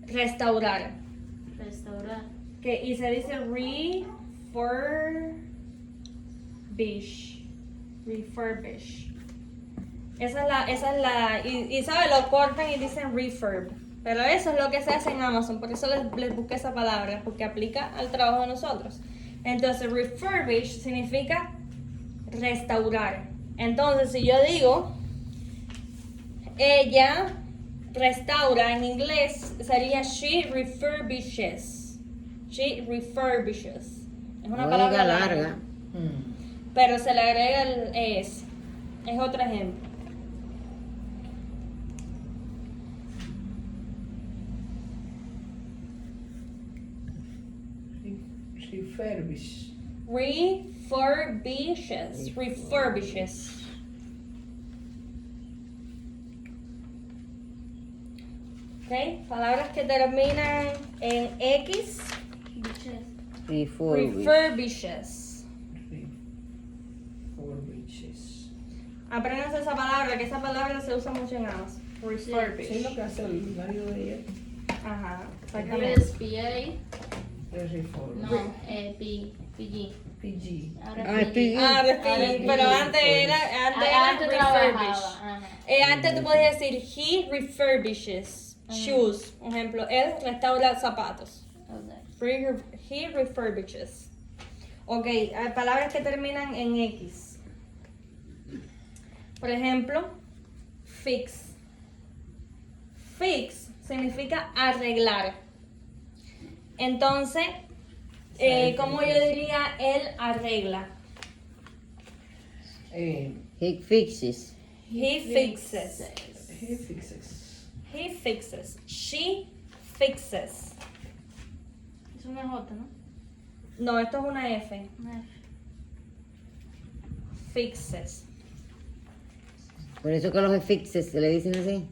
restaurar. Restaurar. Y se dice refurbish. Refurbish. Esa es la, y ¿sabes? Lo cortan y dicen refurb. Pero eso es lo que se hace en Amazon, por eso les busqué esa palabra, porque aplica al trabajo de nosotros. Entonces, refurbish significa restaurar. Entonces, si yo digo, ella restaura, en inglés sería she refurbishes. She refurbishes. Es una palabra Oiga, larga. pero se le agrega el es. Es otro ejemplo. Refurbish. Refurbishes. Refurbishes. Ok, palabras que terminan en X. Refurbishes. Refurbishes. Apréndanse esa palabra, que esa palabra se usa mucho en house. Sí, Refurbish. lo que hace el marido de ella. Ajá, exactamente. USPA. Es refurb. No, PG. PG. Ahora Ah, es PG. PG. Ah, Ahora refurbish, sí, pero antes era Antes refurbish. trabajaba. Ajá. Antes tú podías decir he refurbishes shoes. Por ejemplo, él restaura zapatos. He refurbishes. Ok, hay palabras que terminan en X. Por ejemplo, fix. Fix significa arreglar. Entonces, ¿cómo yo diría él arregla? Eh, He fixes. He fixes. he fixes. He fixes. She fixes. Es una J, ¿no? No, esto es una F. Una F. Fixes. Por eso que los fixes se le dicen así.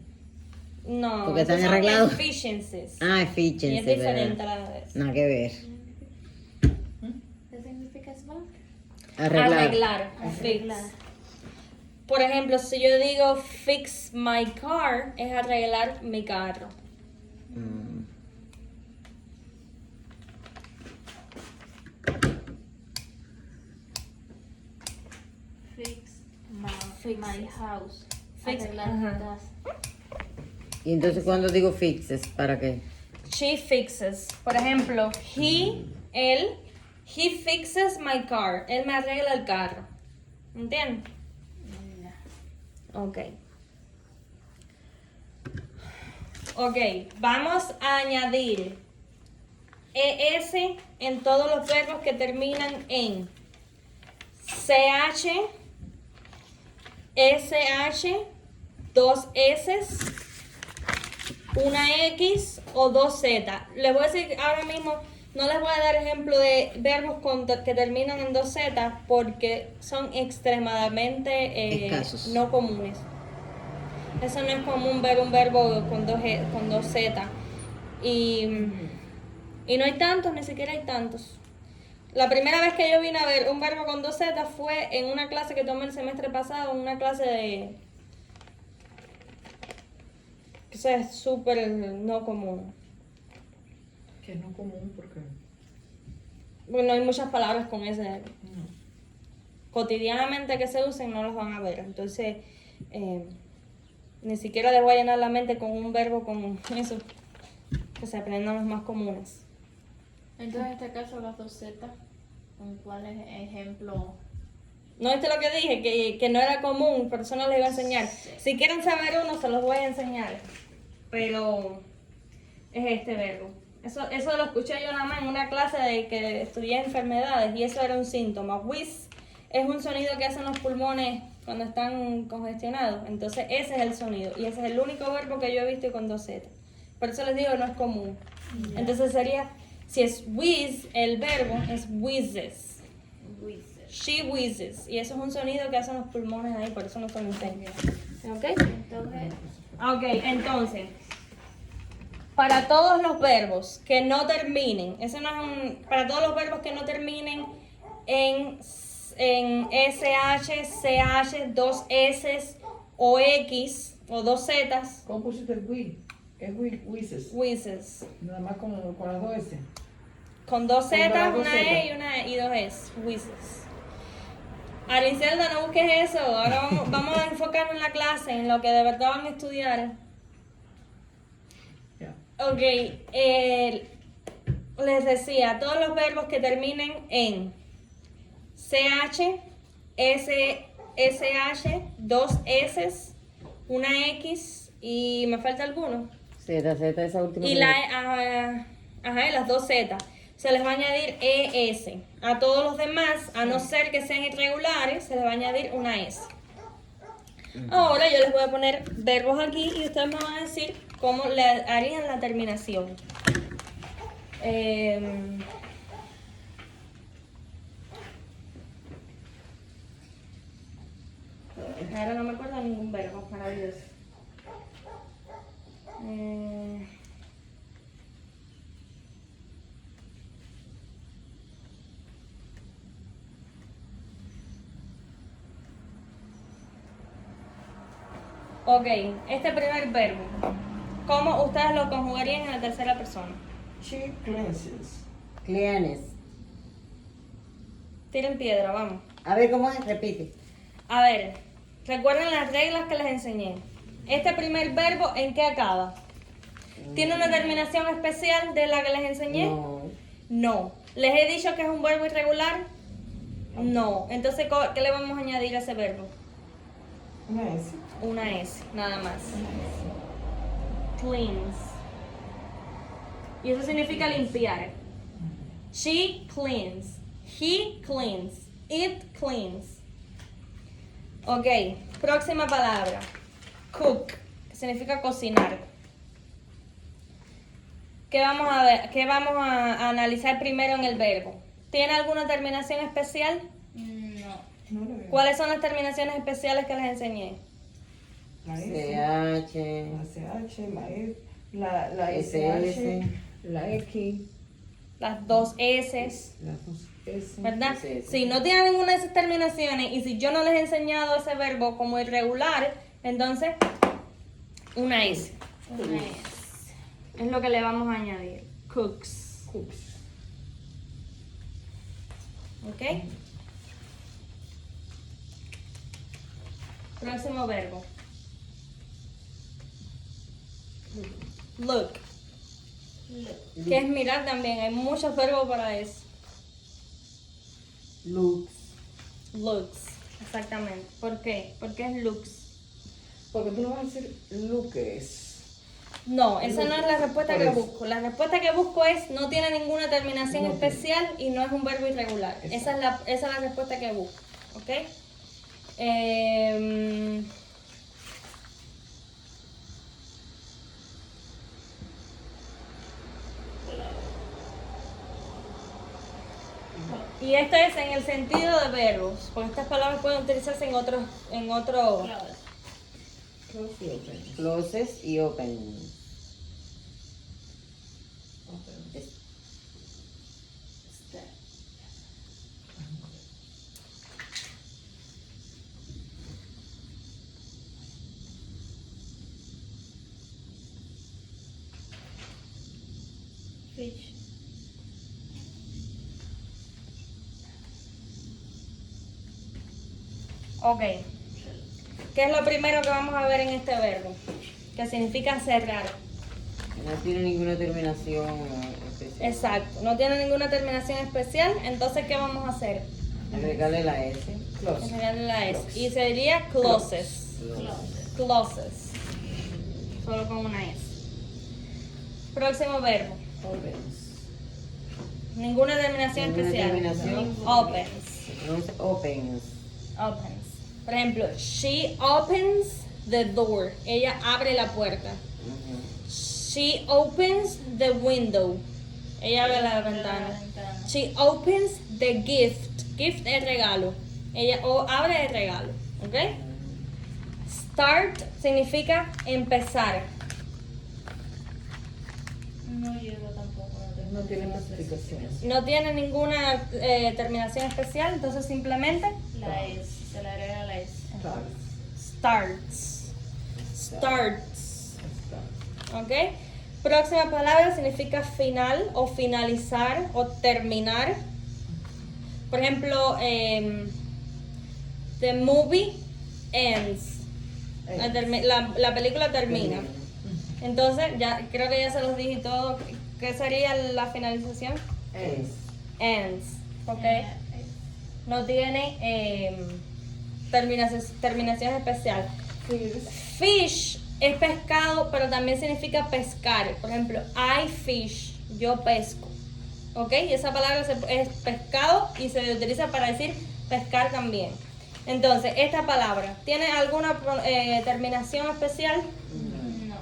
No, Porque están esos son arreglados. efficiencies. Ah, Y efficiency. es diferente ¿verdad? a la vez. Nada que ver. ¿Qué significa eso? Arreglar. Fix. Por ejemplo, si yo digo fix my car, es arreglar mi carro. Mm. Fix Fixes. my house. Fix- Arreglar ajá. mi casa. Y entonces cuando digo fixes, ¿para qué? She fixes. Por ejemplo, él, he fixes my car. Él me arregla el carro. ¿Entiendes? Ok. Ok, vamos a añadir ES en todos los verbos que terminan en CH, SH, dos S, una X o dos Z. Les voy a decir ahora mismo, no les voy a dar ejemplo de verbos que terminan en dos Z porque son extremadamente Escasos. no comunes. Eso no es común ver un verbo con dos Z. Y no hay tantos, ni siquiera hay tantos. La primera vez que yo vine a ver un verbo con dos Z fue en una clase que tomé el semestre pasado, una clase de... que eso es súper no común. Que no común porque. Bueno, hay muchas palabras con ese. No. Cotidianamente que se usen no los van a ver. Entonces, ni siquiera les voy a llenar la mente con un verbo con eso. Que se aprendan los más comunes. Entonces, en este caso, las dos Z, ¿con cuáles ejemplos? ¿No viste lo que dije? Que no era común, pero eso no les iba a enseñar. Si quieren saber uno, se los voy a enseñar. Pero es este verbo. Eso lo escuché yo nada más en una clase de que estudié enfermedades y eso era un síntoma. Whiz es un sonido que hacen los pulmones cuando están congestionados. Entonces ese es el sonido y ese es el único verbo que yo he visto con dos Z. Por eso les digo, no es común. Entonces sería, si es whiz, el verbo es whizzes. She whizzes. Y eso es un sonido que hacen los pulmones ahí, por eso no se lo enseño. ¿Ok? Entonces, Ok, entonces, para todos los verbos que no terminen, eso no es para todos los verbos que no terminen en SH, CH, dos S o X o dos Z, ¿Cómo pusiste el will? Es will, whizzes. whizzes. Nada más con las dos S. Con dos Con Z, las dos una Z. E y dos S, whizzes. Ariselda, no busques eso, ahora vamos a enfocarnos en la clase, en lo que de verdad van a estudiar. Ya. Ok, les decía, todos los verbos que terminen en CH, SH, dos S, una X y me falta alguno. Z, esa última. Y que- y las dos Z. Se les va a añadir ES. A todos los demás, a no ser que sean irregulares, se les va a añadir una S. Ahora yo les voy a poner verbos aquí y ustedes me van a decir cómo le harían la terminación. Ok, este primer verbo, ¿cómo ustedes lo conjugarían en la tercera persona? She cleanses. Cleanes. Tiren piedra, vamos. A ver, ¿cómo es? Repite. A ver, recuerden las reglas que les enseñé. Este primer verbo, ¿en qué acaba? ¿Tiene una terminación especial de la que les enseñé? No. No. ¿Les he dicho que es un verbo irregular? No. Entonces, ¿qué le vamos a añadir a ese verbo? Una S. Una S, nada más. Cleans. Y eso significa limpiar. She cleans. He cleans. It cleans. Ok, próxima palabra. Cook, que significa cocinar. ¿Qué vamos a ver? ¿Qué vamos a analizar primero en el verbo? ¿Tiene alguna terminación especial? No. No lo veo. ¿Cuáles son las terminaciones especiales que les enseñé? La S. CH. La CH, la SS. SH, la X, Las dos S, las dos S. ¿verdad? Sí, sí. Si no tienen ninguna de esas terminaciones y si yo no les he enseñado ese verbo como irregular, entonces una S. Una S. Es lo que le vamos a añadir. Cooks. Cooks. ¿Ok? Próximo verbo. Look. Que es mirar también. Hay muchos verbos para eso. Looks. Looks. Exactamente. ¿Por qué? ¿Por qué es looks? Porque tú no vas a decir Lucas. No, esa no es la respuesta Por que eso. busco. La respuesta que busco es no tiene ninguna terminación No tiene. especial y no es un verbo irregular. Exacto. Esa es la respuesta que busco. ¿Ok? Y esto es en el sentido de verbos, porque estas palabras pueden utilizarse en otro. Close. Close y open. Closes y open. Step. Fish. Ok. ¿Qué es lo primero que vamos a ver en este verbo? Que significa cerrar. No tiene ninguna terminación especial. Exacto. No tiene ninguna terminación especial. Entonces, ¿qué vamos a hacer? Agregarle la S. Close. Agregarle la S. Y sería closes. Close. Closes. Solo con una S. Próximo verbo. Opens. Ninguna terminación Ninguna especial. terminación. Opens. Se pronuncia opens. Opens. Por ejemplo, she opens the door. Ella abre la puerta. Ujú. She opens the window. Ella abre la ventana. She opens the gift. Gift es regalo. Ella abre el regalo. ¿Ok? Start significa empezar. No lleva tampoco. No tiene especificaciones. No tiene ninguna terminación especial, entonces simplemente La S. Se le agrega la S. starts. Starts. Está. ¿Ok? Próxima palabra significa final o finalizar o terminar. Por ejemplo, the movie ends. La película termina. Entonces, ya creo que ya se los dije todo. ¿Qué sería la finalización? Es. Ends. ¿Ok? No tiene terminación especial. Fish es pescado, pero también significa pescar. Por ejemplo, I fish, yo pesco. ¿Ok? Y esa palabra es pescado y se utiliza para decir pescar también. Entonces, esta palabra, ¿tiene alguna terminación especial? No.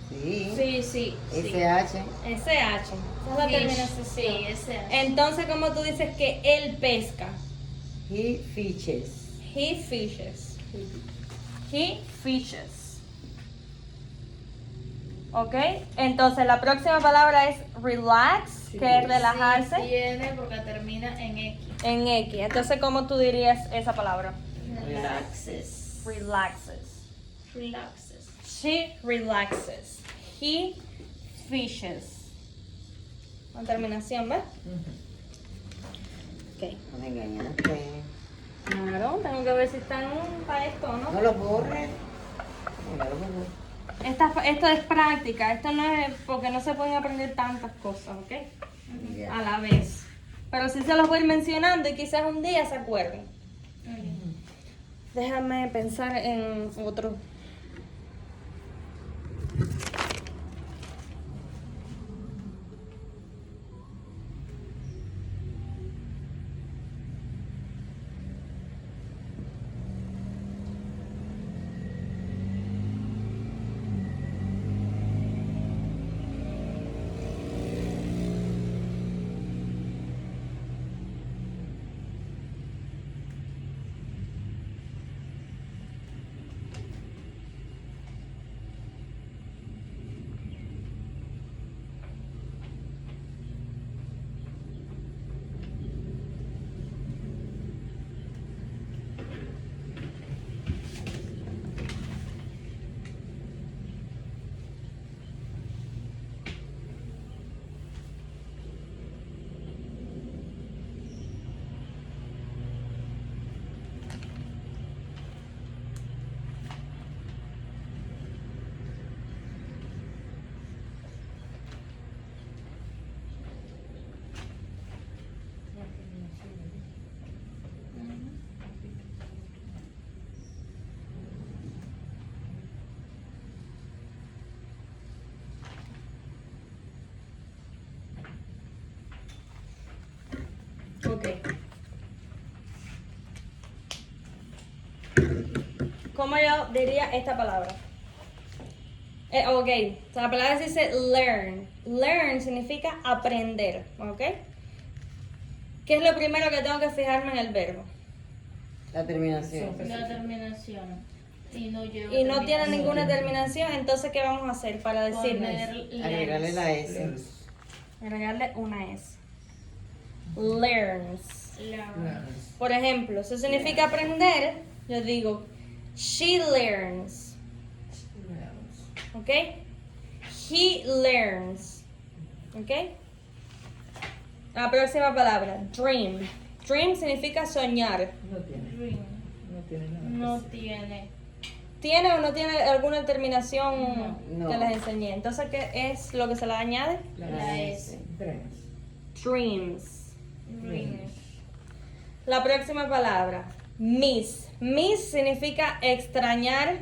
Sí. Sí, sí. SH. SH. Esa es la terminación. Sí, ese. Entonces, ¿cómo tú dices que él pesca? He fishes. He fishes. He fishes. ¿Ok? Entonces, la próxima palabra es relax, que es relajarse, Tiene porque termina en X. en X. Entonces, ¿cómo tú dirías esa palabra? Relaxes. Relaxes. Relaxes. She relaxes. He fishes. Con terminación, ¿ves? Ok. No me engañaste. Claro, tengo que ver si están para esto o No no. lo borres. No lo borres. Esto es práctica, esto no es porque no se pueden aprender tantas cosas, ¿ok? Ya. A la vez. Pero sí se los voy a ir mencionando y quizás un día se acuerden. Déjame pensar en otro. Ok. ¿Cómo yo diría esta palabra? Ok, la palabra se dice learn. Learn significa aprender, ¿ok? ¿Qué es lo primero que tengo que fijarme en el verbo? La terminación. La terminación. Y no lleva Y no tiene terminación. ninguna terminación, entonces ¿qué vamos a hacer para decirle? Poner Agregarle la S. Learns. Agregarle una S. Learns. Learns. Por ejemplo, eso significa aprender. Yo digo, she learns. Learns. ¿Ok? He learns. ¿Ok? La próxima palabra, dream. Dream significa soñar. No tiene. Dream. No tiene nada. No tiene. ¿Tiene o no tiene alguna terminación No. que les enseñé? Entonces, ¿qué es lo que se le añade? La S. Dreams. Dreams. Dreams. La próxima palabra, miss. Miss significa extrañar.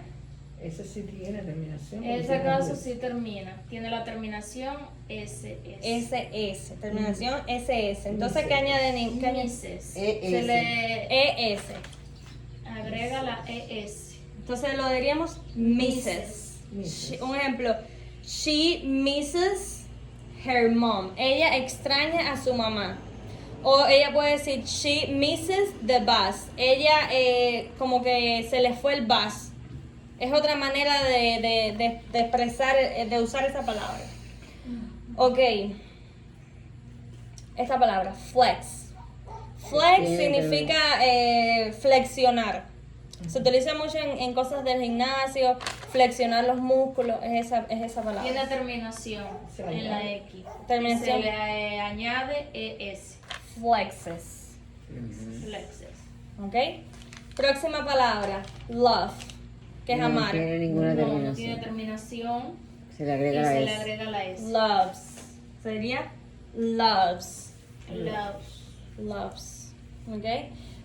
Ese sí tiene terminación. En ese caso sí termina. Tiene la terminación SS. SS. Terminación SS. Entonces, ¿qué añaden? ¿Qué añaden? Misses. ES. Se le ES. agrega la ES. Entonces lo diríamos Mrs. Misses. Un ejemplo, she misses her mom. Ella extraña a su mamá. O ella puede decir, she misses the bus. Ella como que se le fue el bus. Es otra manera de expresar, de usar esa palabra. Ok. Esta palabra, flex. Flex Sí, significa flexionar. Se utiliza mucho en cosas del gimnasio, flexionar los músculos, es esa palabra. Tiene terminación Se en la añade. X. Terminación. Se le añade ES. Flexes. Flexes. ¿Ok? Próxima palabra, love, que es No amar. tiene ninguna No tiene terminación. terminación Se le y agrega la se le S. agrega la S. Loves. Sería loves. Loves. Loves. ¿Ok?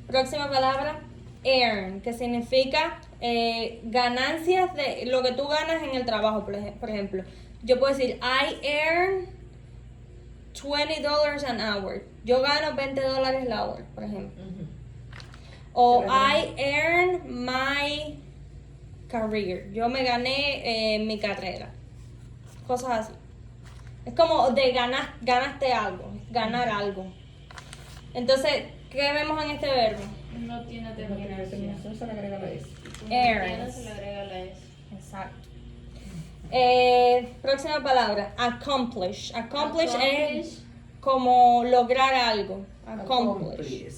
Próxima palabra, earn, que significa ganancias de lo que tú ganas en el trabajo, por ejemplo. Yo puedo decir, I earn $20 an hour. Yo gano $20 la hora, por ejemplo. O I earn my career. Yo me gané mi carrera. Cosas así. Es como de ganaste algo, ganar algo. Entonces, ¿qué vemos en este verbo? No tiene No tiene terminación. terminación, se le agrega la S. Earns. Se le agrega la S. Exacto. Próxima palabra, accomplish. Accomplish es como lograr algo. Accomplish. Accomplish.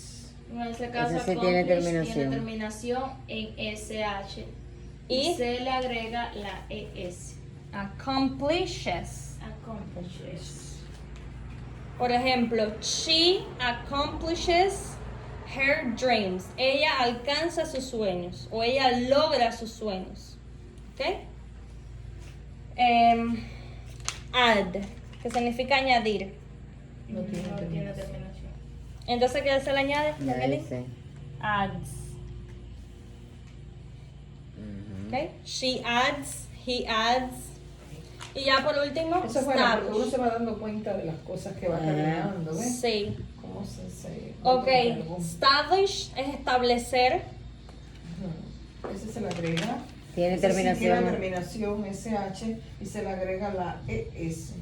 En ese caso, Ese sí tiene accomplish terminación. tiene terminación en SH. Y se le agrega la ES. accomplishes. Accomplishes. Por ejemplo, she accomplishes her dreams. Ella alcanza sus sueños o ella logra sus sueños. ¿Ok? Add, que significa añadir. No tiene No tiene terminación. terminación. Entonces, ¿qué se le añade? Ya Jacqueline? dice. Adds. Ujú. ¿Ok? She adds, he adds. Y ya por último, Eso es bueno, porque uno establish. se va dando cuenta de las cosas que va caminando, ¿ves? Sí. ¿Cómo se Ok, verbo. establish es establecer. Ujú. Ese se le agrega. Tiene Ese sí terminación. tiene terminación SH y se le agrega la ES.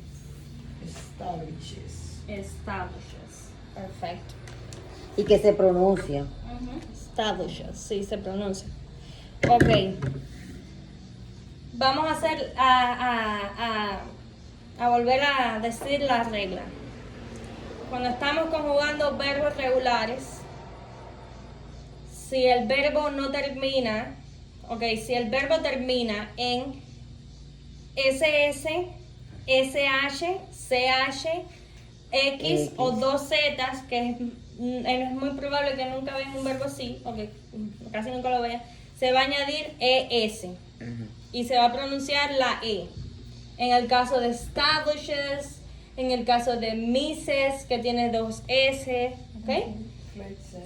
Establishes. Establishes. Perfecto. Y que se pronuncia. Establishes, sí se pronuncia. Ok. Vamos a hacer, a volver a decir la regla. Cuando estamos conjugando verbos regulares, si el verbo no termina, ok, si el verbo termina en SS, SH, CH, X o dos Z's, que es muy probable que nunca vean un verbo así, o que casi nunca lo vean, se va a añadir ES Ujú. y se va a pronunciar la E. En el caso de establishes, en el caso de Mrs., que tiene dos S, ¿ok?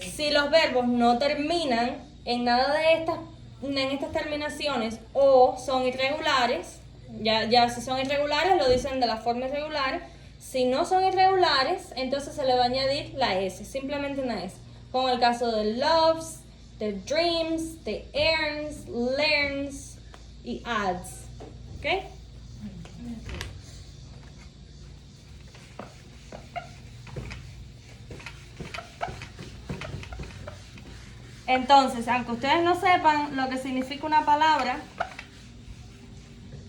Si los verbos no terminan en nada de estas terminaciones o son irregulares, ya si son irregulares lo dicen de la forma irregular. Si no son irregulares, entonces se le va a añadir la S, simplemente una S. Como el caso de loves, de dreams, de earns, learns y adds. ¿Ok? Entonces, aunque ustedes no sepan lo que significa una palabra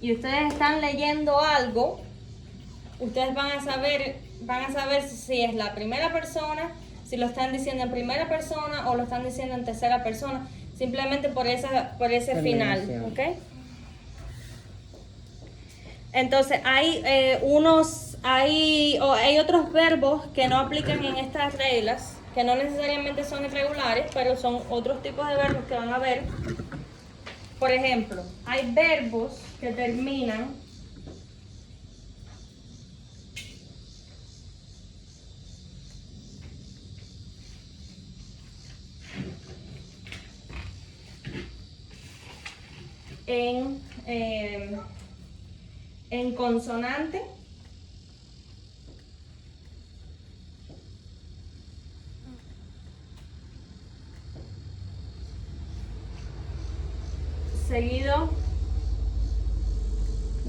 y ustedes están leyendo algo, ustedes van a saber si es la primera persona, si lo están diciendo en primera persona o lo están diciendo en tercera persona, simplemente por ese final, Terminación. ¿ok? Entonces hay otros verbos que no aplican en estas reglas, que no necesariamente son irregulares, pero son otros tipos de verbos que van a ver. Por ejemplo, hay verbos que terminan en consonante. Seguido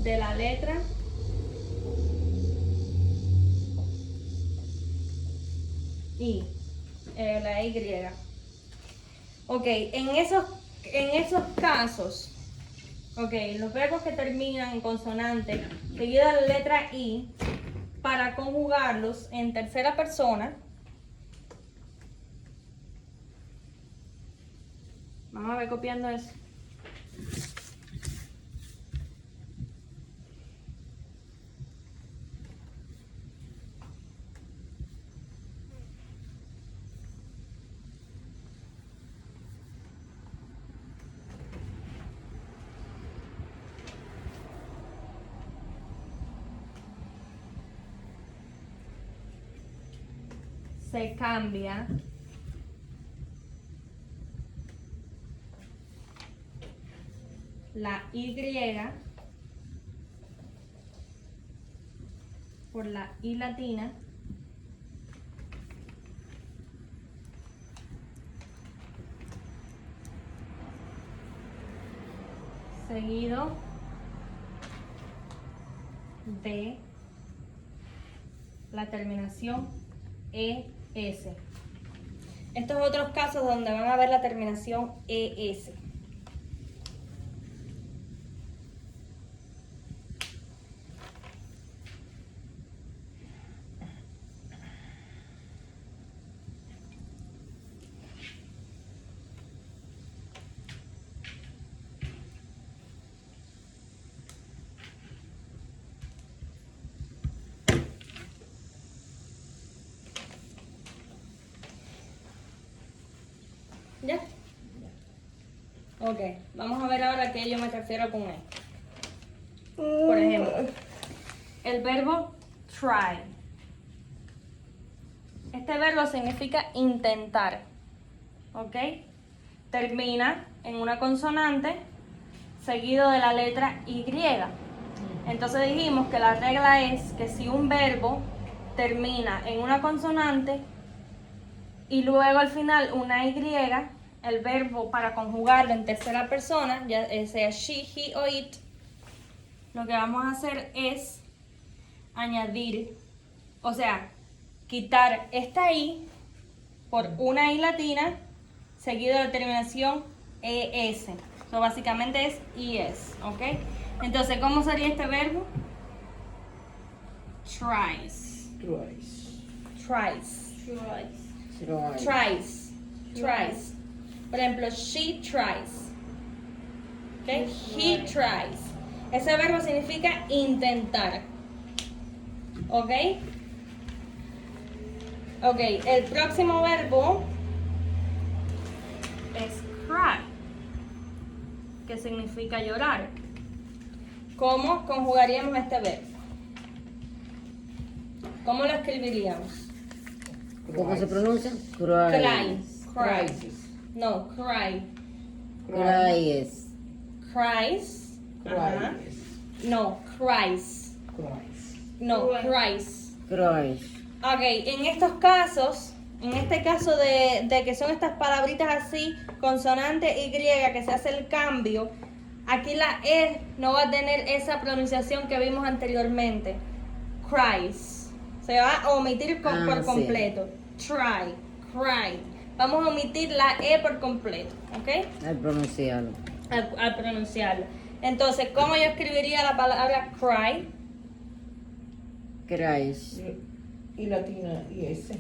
de la letra I, la Y. Ok, en esos casos, ok, los verbos que terminan en consonante, seguido de la letra I, para conjugarlos en tercera persona, vamos a ver copiando eso. Se cambia la Y por la I latina seguido de la terminación ES. Estos otros casos donde van a ver la terminación ES. Ok, vamos a ver ahora a qué yo me refiero con esto. Por ejemplo, el verbo try. Este verbo significa intentar. ¿Ok? Termina en una consonante seguido de la letra Y. Entonces dijimos que la regla es que si un verbo termina en una consonante y luego al final una Y, el verbo para conjugarlo en tercera persona, ya sea she, he o it, lo que vamos a hacer es añadir, o sea, quitar esta I por una I latina seguido de terminación ES. So, básicamente es IS, ¿ok? Entonces, ¿cómo sería este verbo? Tries. Twice. Tries. Tries. Tries. Tries. Por ejemplo, she tries. ¿Ok? He tries. Ese verbo significa intentar. ¿Ok? Ok, el próximo verbo es cry, que significa llorar. ¿Cómo conjugaríamos este verbo? ¿Cómo lo escribiríamos? ¿Cómo se pronuncia? Cry. Cry. Crisis. No, cry. Cries. Cries. Ajá. Crisis. No, cries. Crisis. No, Cries. cries. Cries. Ok, en estos casos, en este caso de que son estas palabritas así, consonante Y, que se hace el cambio, aquí la E no va a tener esa pronunciación que vimos anteriormente. Cries. Se va a omitir por Sí. completo. Try, cry. Vamos a omitir la E por completo, ¿ok? Al pronunciarlo. Al pronunciarlo. Entonces, ¿cómo yo escribiría la palabra cry? Cries. Y latina y S.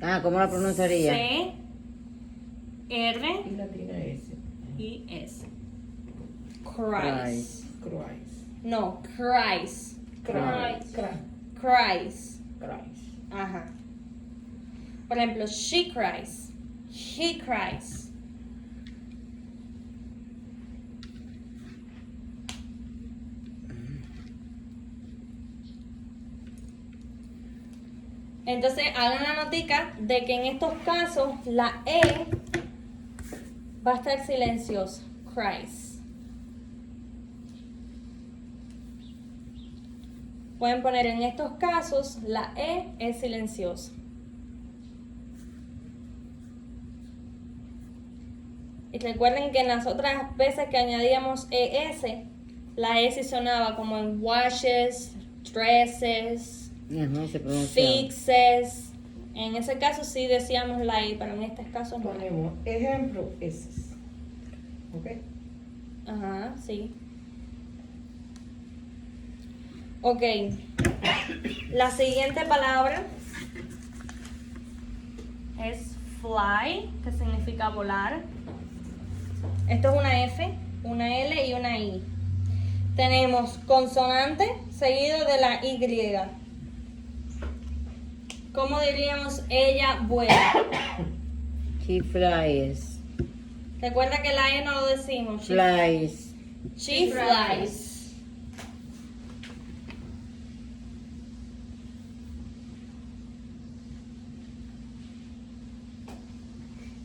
Ah, ¿cómo la pronunciaría? C, R, Y latina S. y S. Cries. Crisis. No, cries. Crisis. Cries. Crisis. Ajá. Por ejemplo, she cries. He cries. Entonces, hagan la notica de que en estos casos la E va a estar silenciosa. Cries. Pueden poner en estos casos la E es silenciosa. Y recuerden que en las otras veces que añadíamos ES, la E sí sonaba como en washes, dresses, Ajá, se pronuncia. fixes. En ese caso sí decíamos la I, pero en este caso no. Ponemos ejemplo S. ¿Ok? Ajá, sí. Ok. La siguiente palabra es fly, que significa volar. Esto es una F, una L y una I. Tenemos consonante seguido de la Y. ¿Cómo diríamos ella vuela? He flies. Recuerda que la E no lo decimos. Flies. She flies.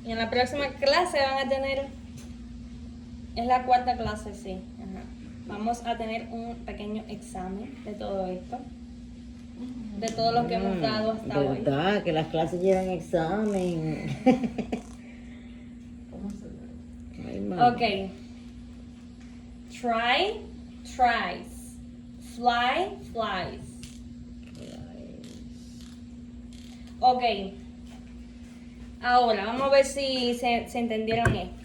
Y en la próxima clase van a tener, es la cuarta clase, sí. Ajá. Vamos a tener un pequeño examen de todo esto, de todo lo que hemos dado hasta hoy. ¿Verdad? Que las clases llevan examen. Ay, mamá. Ok. Try, tries. Fly, flies. Ok. Ahora, vamos a ver si se entendieron esto.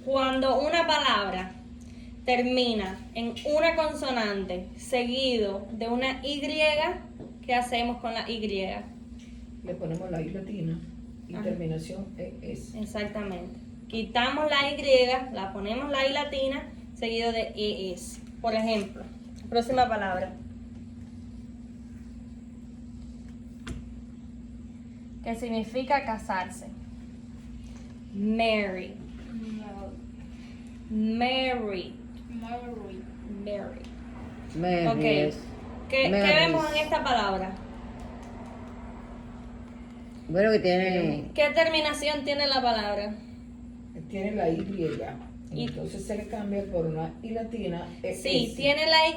Cuando una palabra termina en una consonante seguido de una Y, ¿qué hacemos con la Y? Le ponemos la I latina y Ajá. terminación ES. Exactamente. Quitamos la Y, la ponemos la I latina seguido de ES. Por ejemplo, próxima palabra. Que significa casarse. Marry. Married. Married. Married. Marries. ¿Qué Marries. vemos en esta palabra? Bueno, que tiene. ¿Qué terminación tiene la palabra? Tiene la Y. Y- Entonces se le cambia por una I latina. Sí, S. tiene la Y,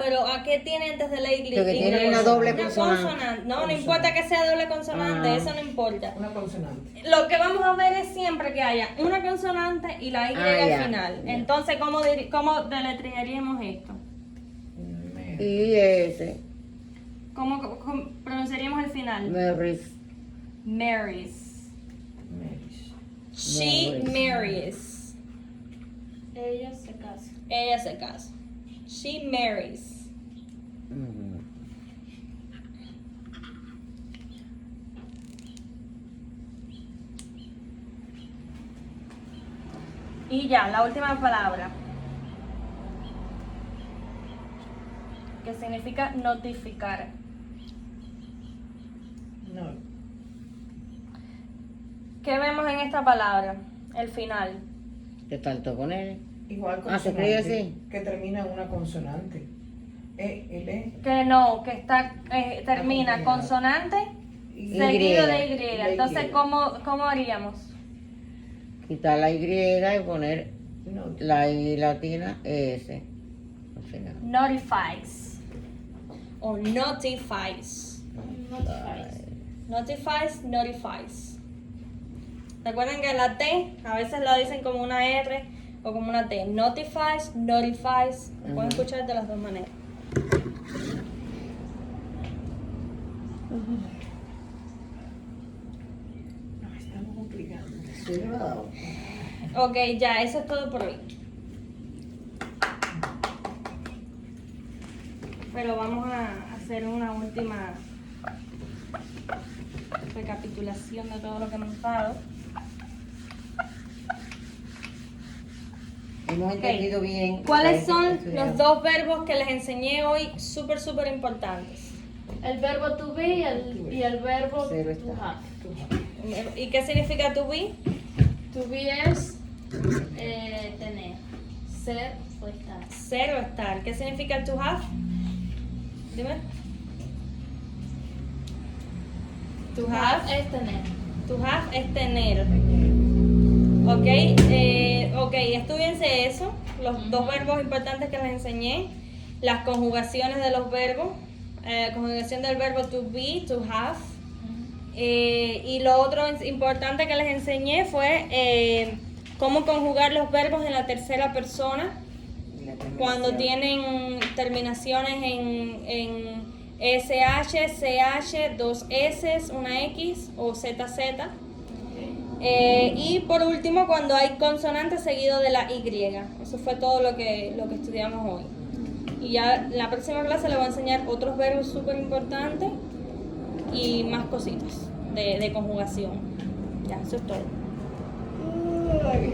pero ¿a qué tiene antes de la Y? Porque tiene una doble Una consonante. No importa que sea doble consonante, Ah. eso no importa. Una consonante. Lo que vamos a ver es siempre que haya una consonante y la Y Ah, ya, al final. ya. Entonces, ¿cómo deletrearíamos esto? Y ese. ¿Cómo pronunciaríamos el final? Marries. Marries. She Marries. marries. Ella se casa. Ella se casa. She marries. Ujú. Y ya, la última palabra. Que significa notificar. No. ¿Qué vemos en esta palabra? El final. Te faltó poner. Igual Ah, ¿se escribe consonante así? que termina en una consonante. L. Que no, que termina Acompañada. consonante Y. seguido de Y. La Y. Entonces, ¿cómo haríamos? Quitar la Y y poner No. la I latina S. Al final. Notifies. O notifies. Notifies. Recuerden que la T a veces la dicen como una R o como una T. Notifies. Lo pueden Ujú. escuchar de las dos maneras. Nos estamos complicando. Sí, me lo ha dado. Ok, ya, eso es todo por hoy. Pero vamos a hacer una última recapitulación de todo lo que hemos dado. Hemos entendido bien. ¿Cuáles ¿sabes? son Estudiado. los dos verbos que les enseñé hoy súper importantes? El verbo to be y el verbo Cero to está. have. ¿Y qué significa to be? To be es tener, ser o estar. Ser o estar. ¿Qué significa to have? Dime. To have. Es tener. To have es tener. Ok, estudiense eso, los dos verbos importantes que les enseñé, las conjugaciones de los verbos, conjugación del verbo to be, to have, y lo otro importante que les enseñé fue cómo conjugar los verbos en la tercera persona Y la terminación. cuando tienen terminaciones en SH, CH, dos S, una X o ZZ. Y por último, cuando hay consonante seguido de la Y. Eso fue todo lo que estudiamos hoy. Y ya en la próxima clase les voy a enseñar otros verbos súper importantes y más cositas de conjugación. Ya, eso es todo.